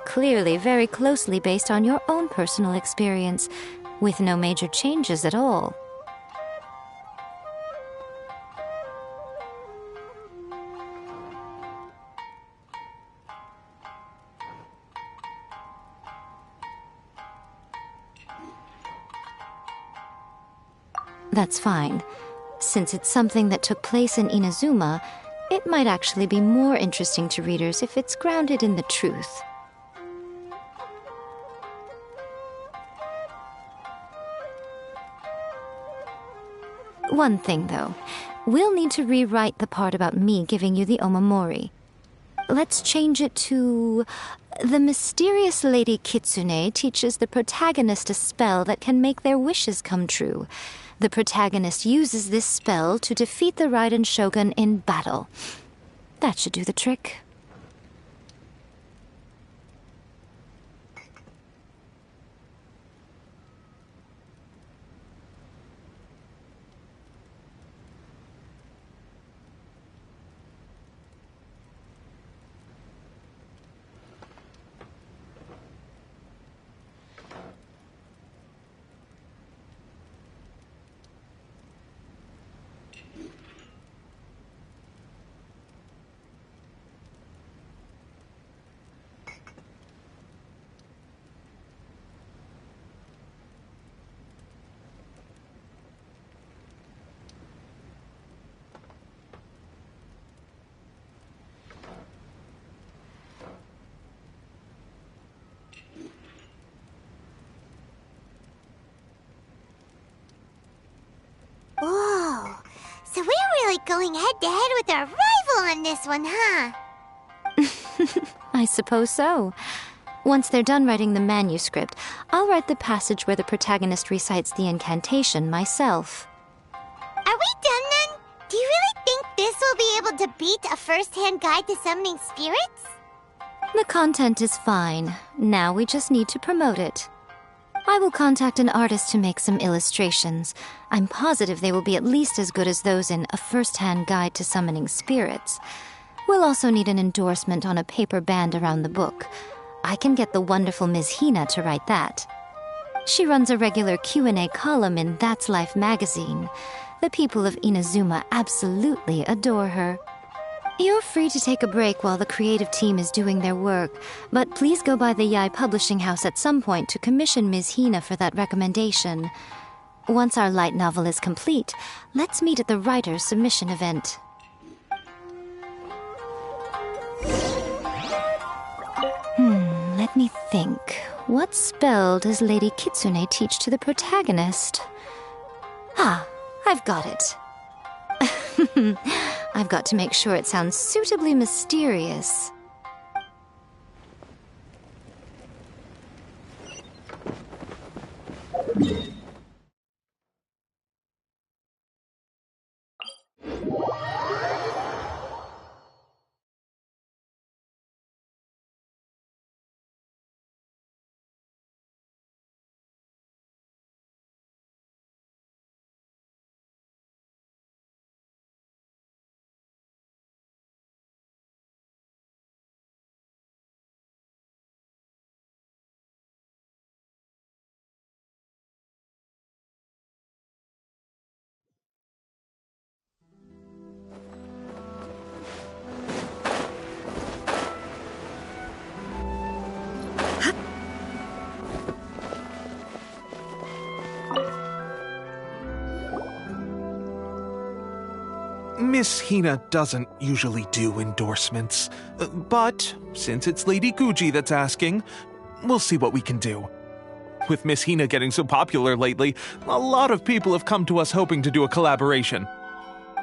Clearly very closely based on your own personal experience, with no major changes at all. That's fine. Since it's something that took place in Inazuma, it might actually be more interesting to readers if it's grounded in the truth. One thing, though. We'll need to rewrite the part about me giving you the omamori. Let's change it to... The mysterious Lady Kitsune teaches the protagonist a spell that can make their wishes come true. The protagonist uses this spell to defeat the Raiden Shogun in battle. That should do the trick. Whoa. So we're really going head-to-head with our rival on this one, huh? I suppose so. Once they're done writing the manuscript, I'll write the passage where the protagonist recites the incantation myself. Are we done then? Do you really think this will be able to beat a first-hand guide to summoning spirits? The content is fine. Now we just need to promote it. I will contact an artist to make some illustrations. I'm positive they will be at least as good as those in A First-Hand Guide to Summoning Spirits. We'll also need an endorsement on a paper band around the book. I can get the wonderful Ms. Hina to write that. She runs a regular Q&A column in That's Life magazine. The people of Inazuma absolutely adore her. You're free to take a break while the creative team is doing their work, but please go by the Yai Publishing House at some point to commission Ms. Hina for that recommendation. Once our light novel is complete, let's meet at the writer's submission event. Let me think. What spell does Lady Kitsune teach to the protagonist? Ah, I've got it. I've got to make sure it sounds suitably mysterious. Miss Hina doesn't usually do endorsements, but since it's Lady Guji that's asking, we'll see what we can do. With Miss Hina getting so popular lately, a lot of people have come to us hoping to do a collaboration.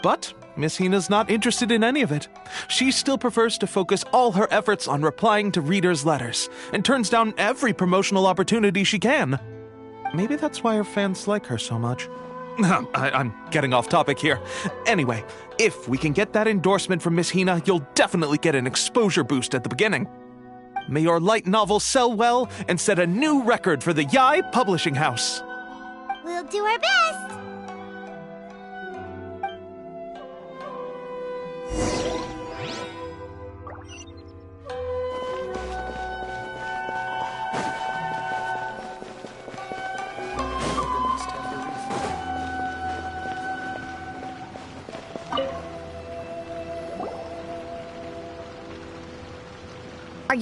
But Miss Hina's not interested in any of it. She still prefers to focus all her efforts on replying to readers' letters, and turns down every promotional opportunity she can. Maybe that's why her fans like her so much. I'm getting off topic here. Anyway, if we can get that endorsement from Miss Hina, you'll definitely get an exposure boost at the beginning. May your light novel sell well and set a new record for the Yai Publishing House. We'll do our best.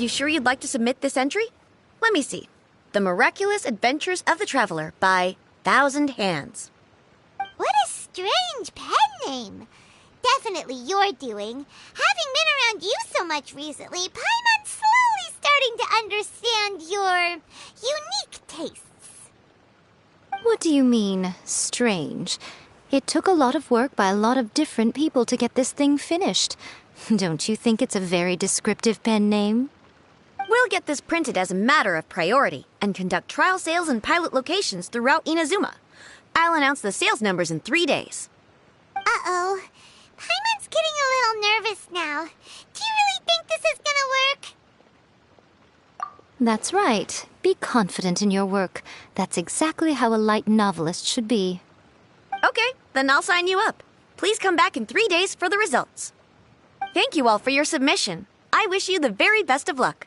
you sure you'd like to submit this entry? Let me see. The Miraculous Adventures of the Traveler by Thousand Hands. What a strange pen name. Definitely your doing. Having been around you so much recently, Paimon's slowly starting to understand your unique tastes. What do you mean, strange? It took a lot of work by a lot of different people to get this thing finished. Don't you think it's a very descriptive pen name? We'll get this printed as a matter of priority and conduct trial sales in pilot locations throughout Inazuma. I'll announce the sales numbers in 3 days. Uh-oh. Paimon's getting a little nervous now. Do you really think this is gonna work? That's right. Be confident in your work. That's exactly how a light novelist should be. Okay, then I'll sign you up. Please come back in 3 days for the results. Thank you all for your submission. I wish you the very best of luck.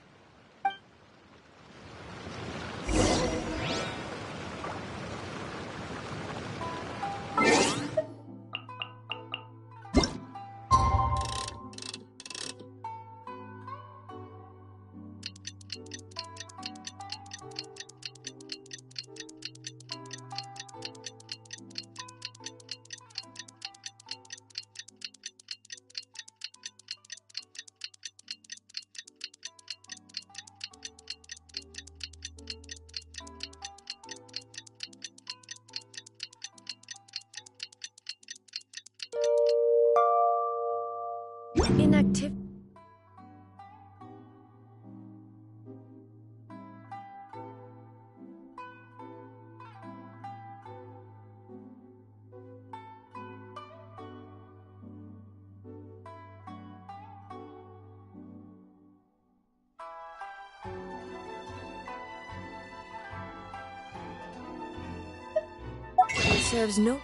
Inactive. It serves no.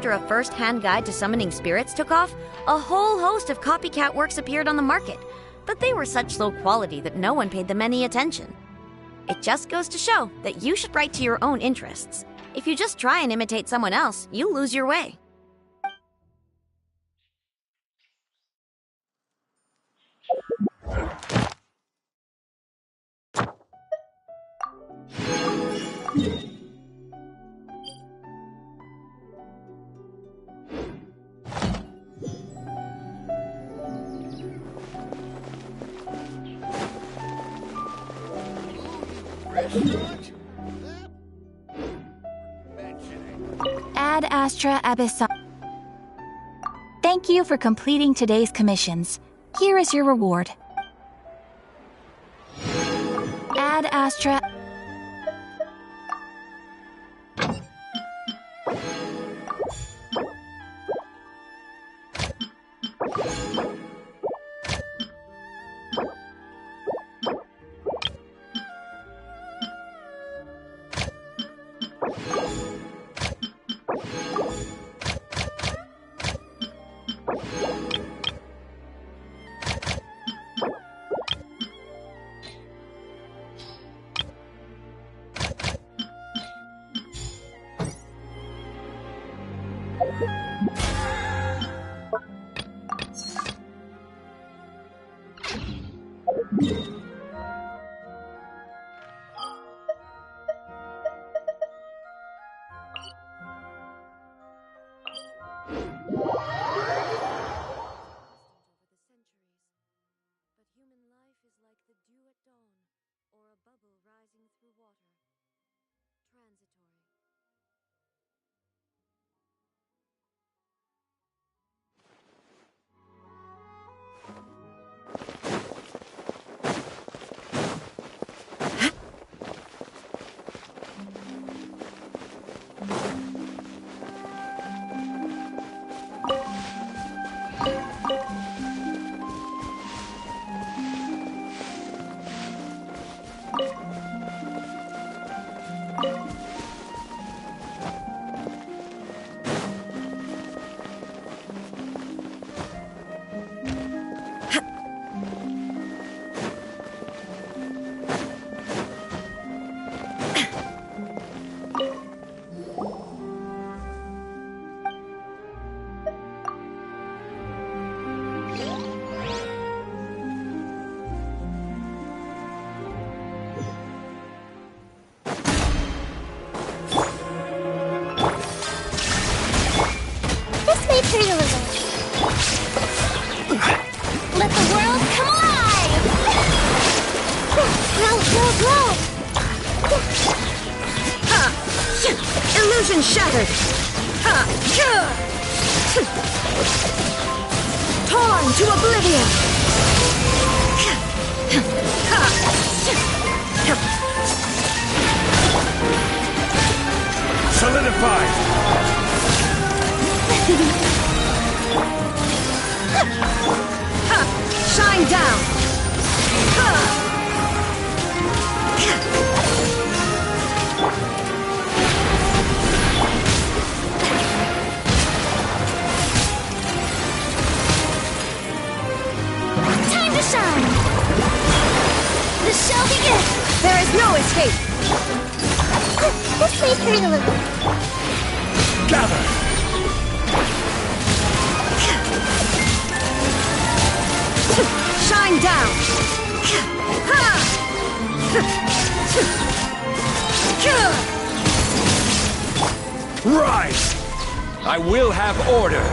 After a first-hand guide to summoning spirits took off, a whole host of copycat works appeared on the market, but they were such low quality that no one paid them any attention. It just goes to show that you should write to your own interests. If you just try and imitate someone else, you lose your way. Ad Astra Abyssal. Thank you for completing today's commissions. Here is your reward. Ad Astra. Illusion shattered! Torn to oblivion! Solidified! Shine down! Time to shine! This shall begin! There is no escape! Let's play through a little. Gather! Shine down! Rise! I will have order!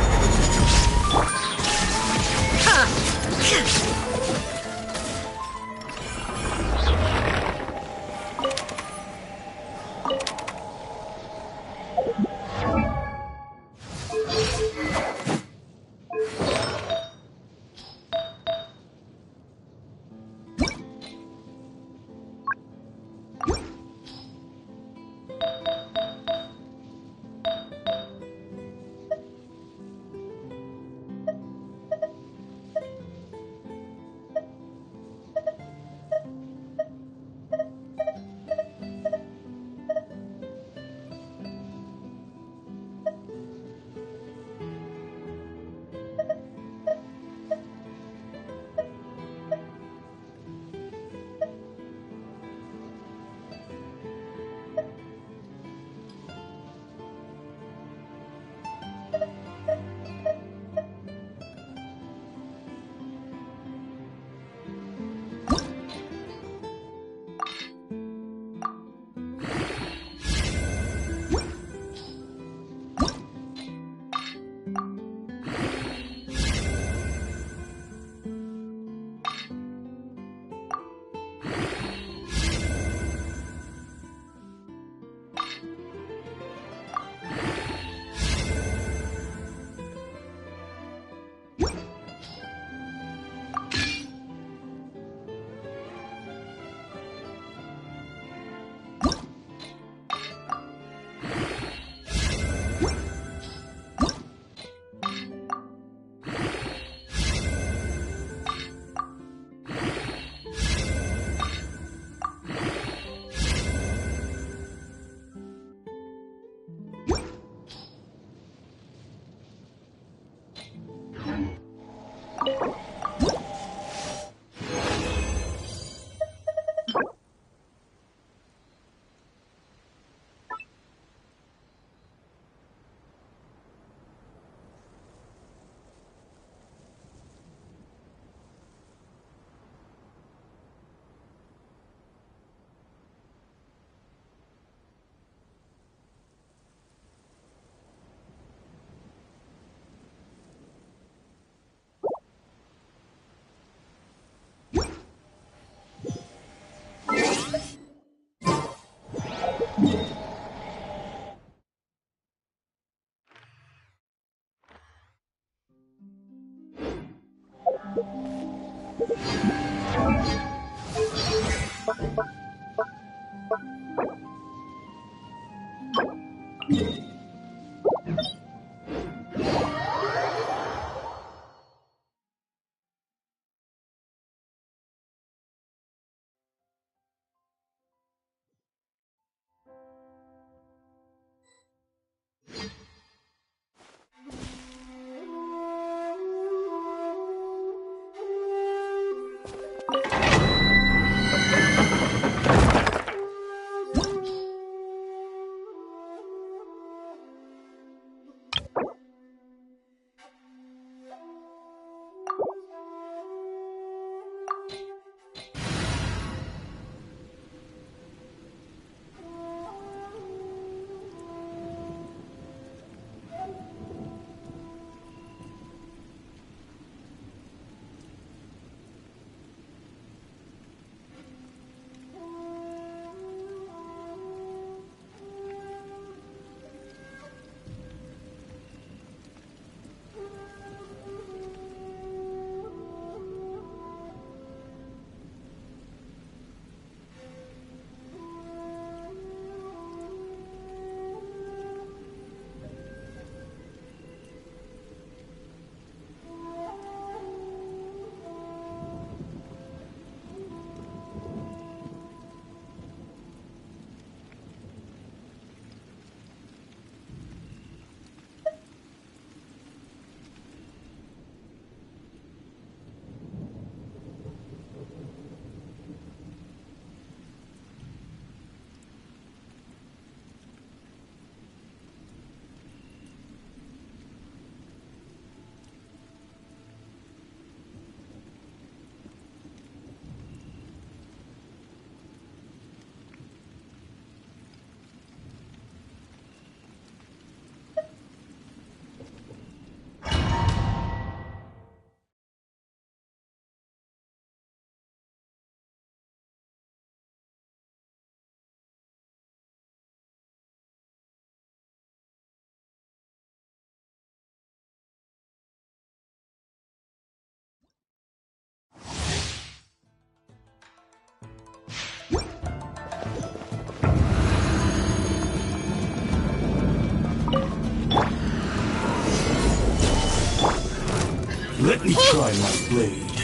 try my blade.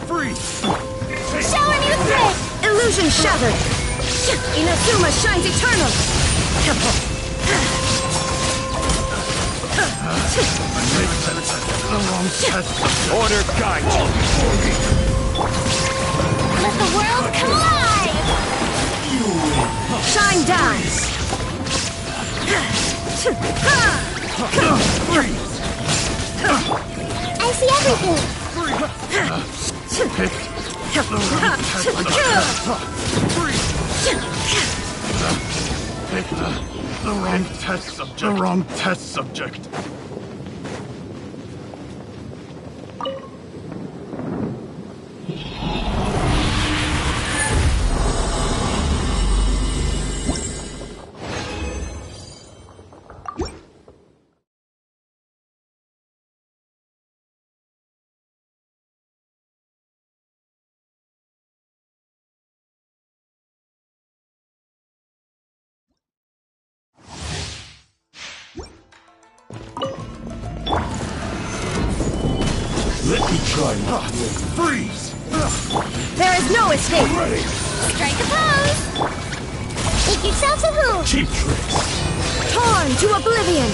Freeze! Shower new thread! Illusion shattered! Inazuma shines eternal! Order guide you. Let the world come alive! Shine down! I see everything! The wrong test subject. Let me try my blade. Freeze! There is no escape! Ready. Strike a pose! Make yourself some who! Cheap tricks. Torn to oblivion!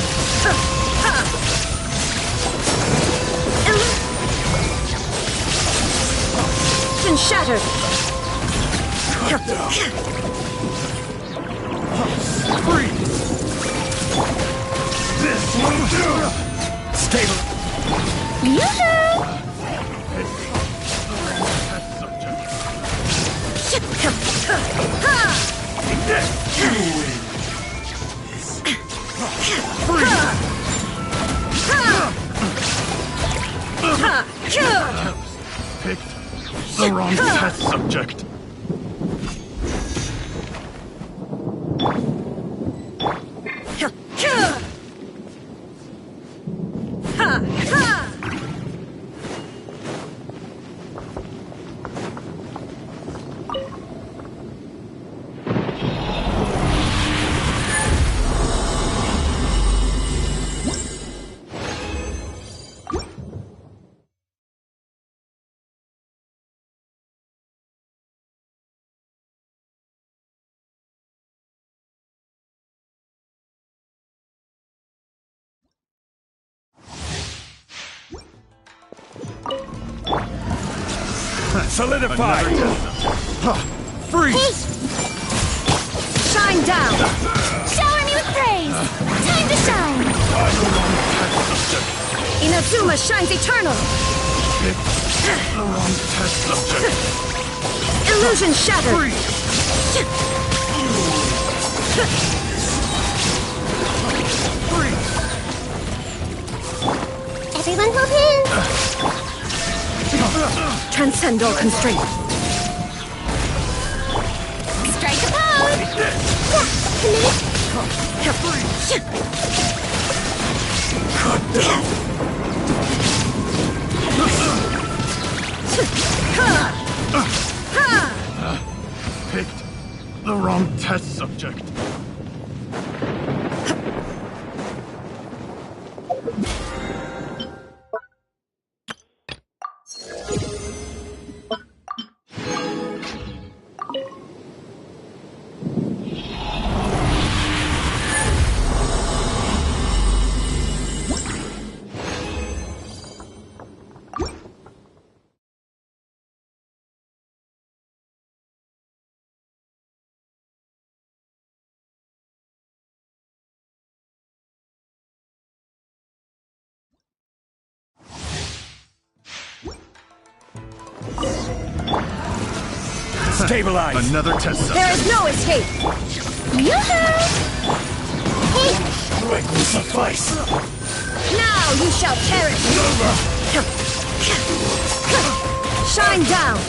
Illusion shattered! Freeze! This will do! Stable. Yoo-hoo! Picked the wrong test subject. Solidify. Freeze! Shine down! Shower me with praise! Time to shine! Inazuma shines eternal! The wrong test subject. Illusion shattered! Everyone hold hands! Transcend all constraint! Strike a pose! Cut down. Picked the wrong test subject. Stabilize. Another test subject. There is no escape! Yoo-hoo! Strike will suffice. Now you shall perish! Shine down!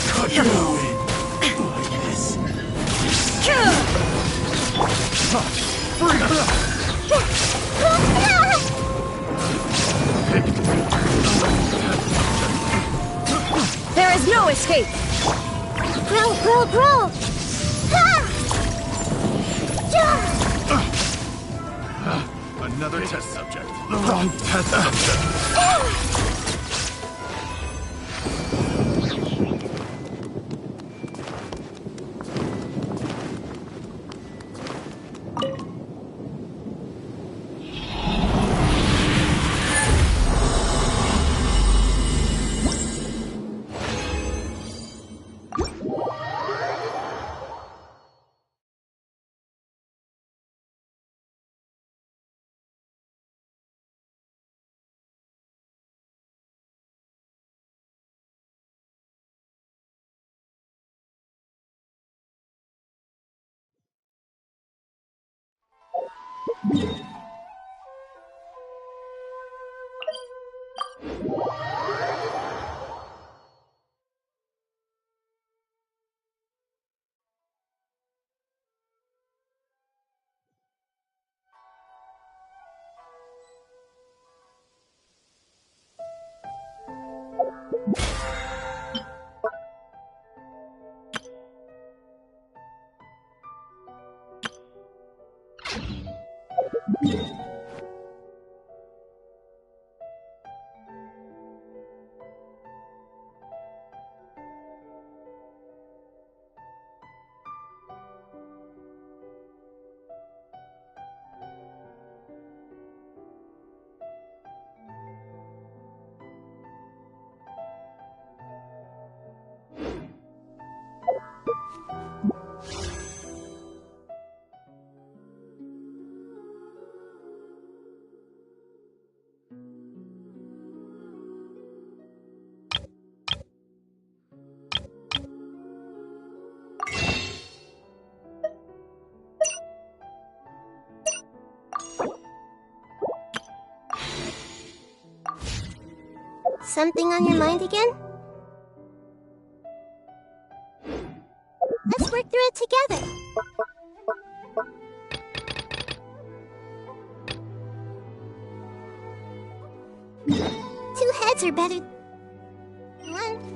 Cut you in. Like this. There is no escape! Grow, grow, grow! Another test subject. The wrong test subject. Something on your mind again? Let's work through it together. Two heads are better than one.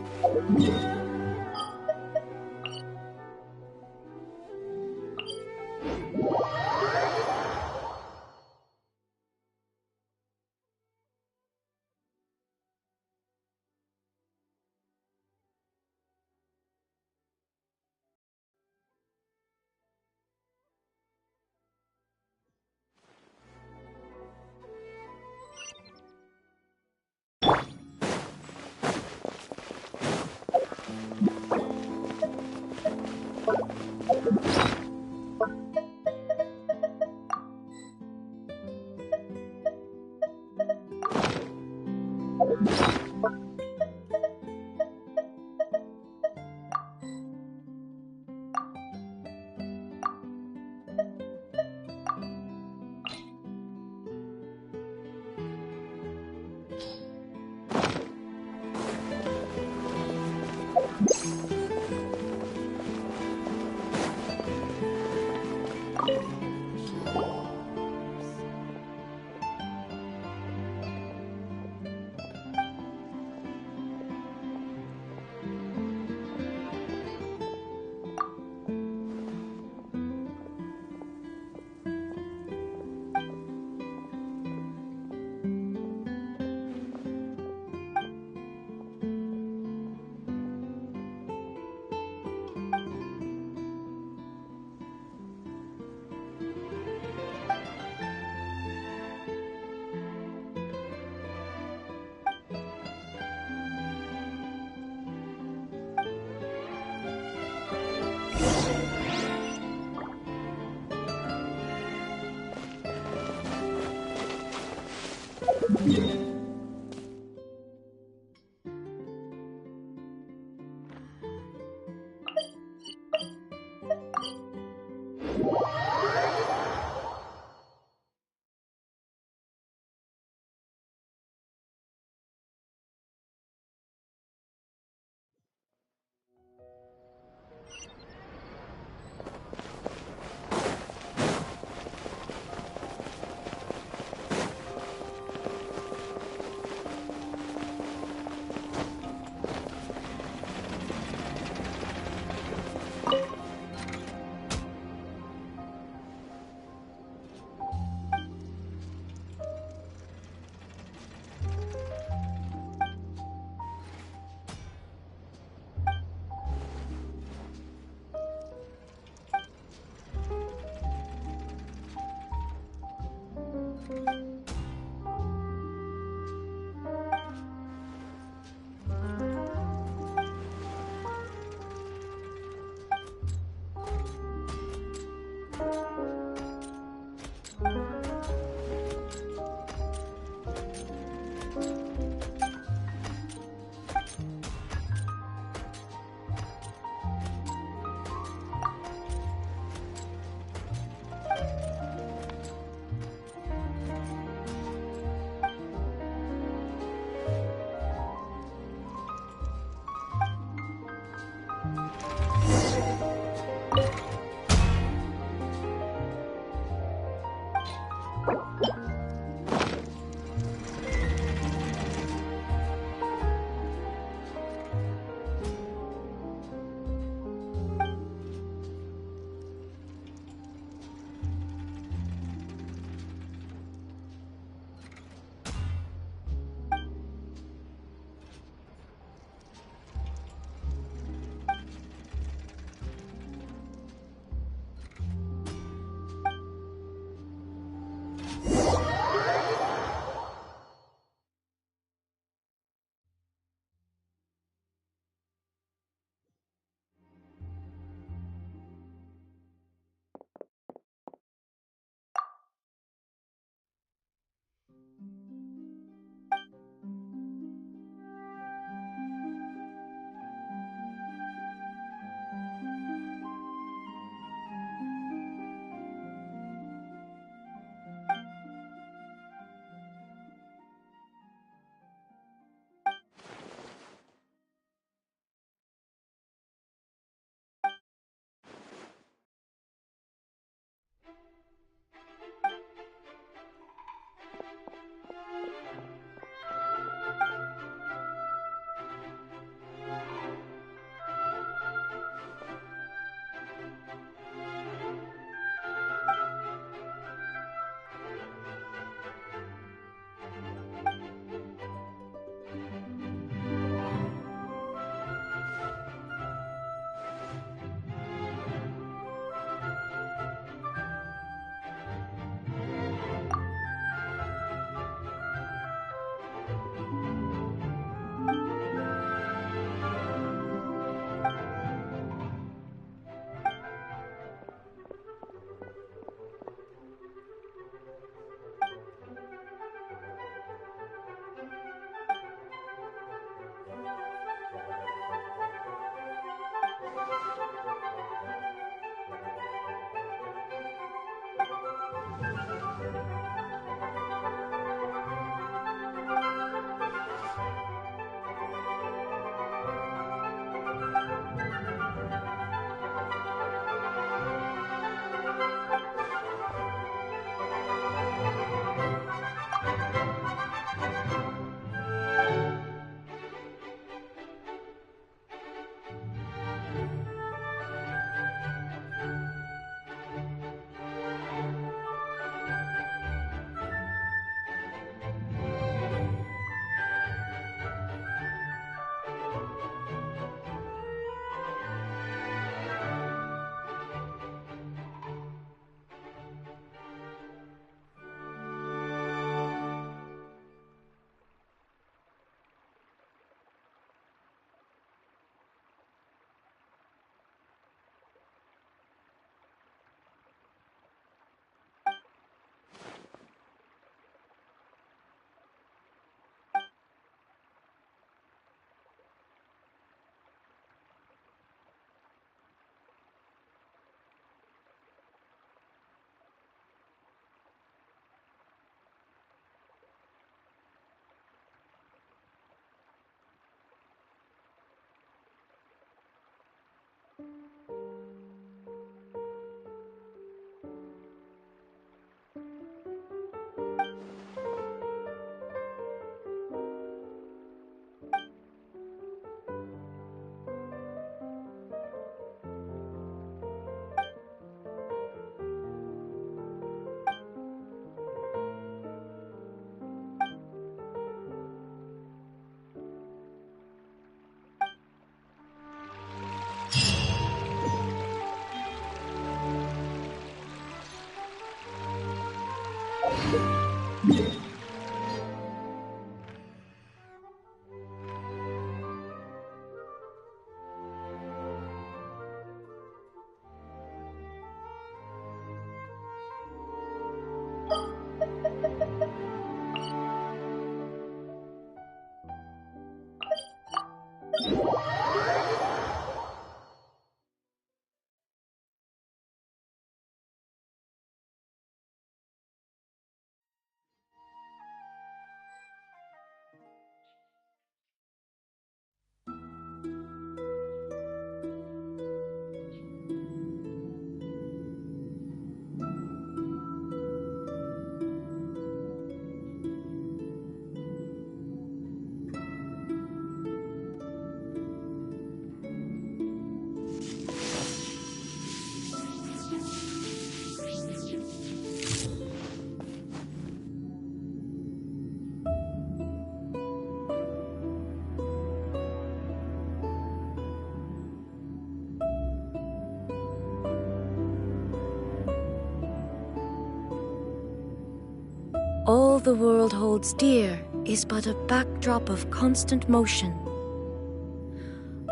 all the world holds dear is but a backdrop of constant motion.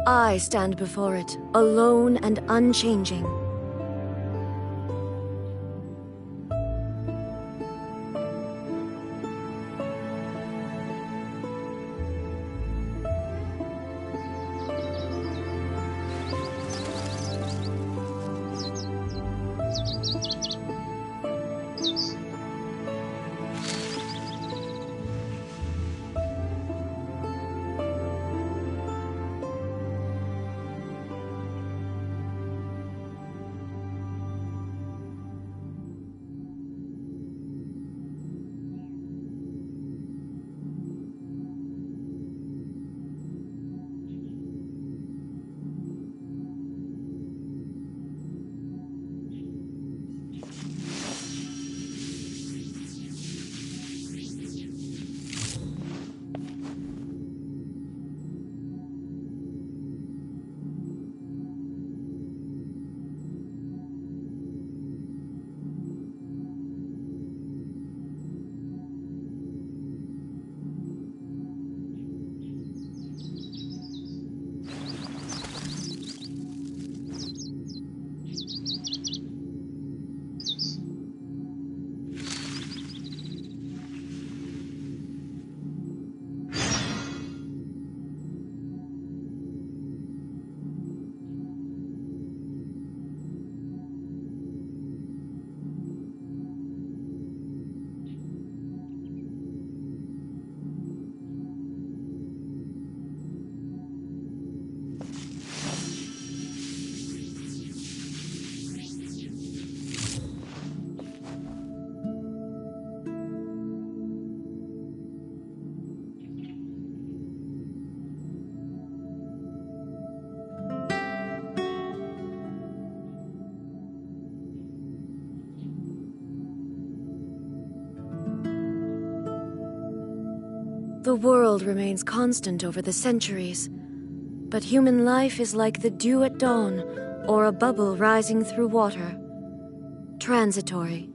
I stand before it, alone and unchanging. The world remains constant over the centuries, but human life is like the dew at dawn, or a bubble rising through water. Transitory.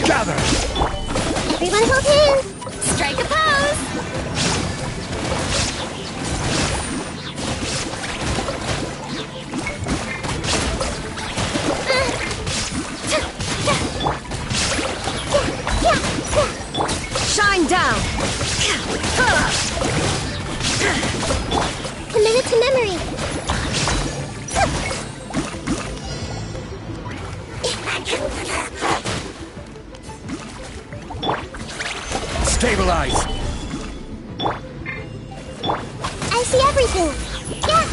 Gather! Everyone hold hands! Strike a pose! Shine down! Commit it to memory! Stabilize! I see everything! Yeah!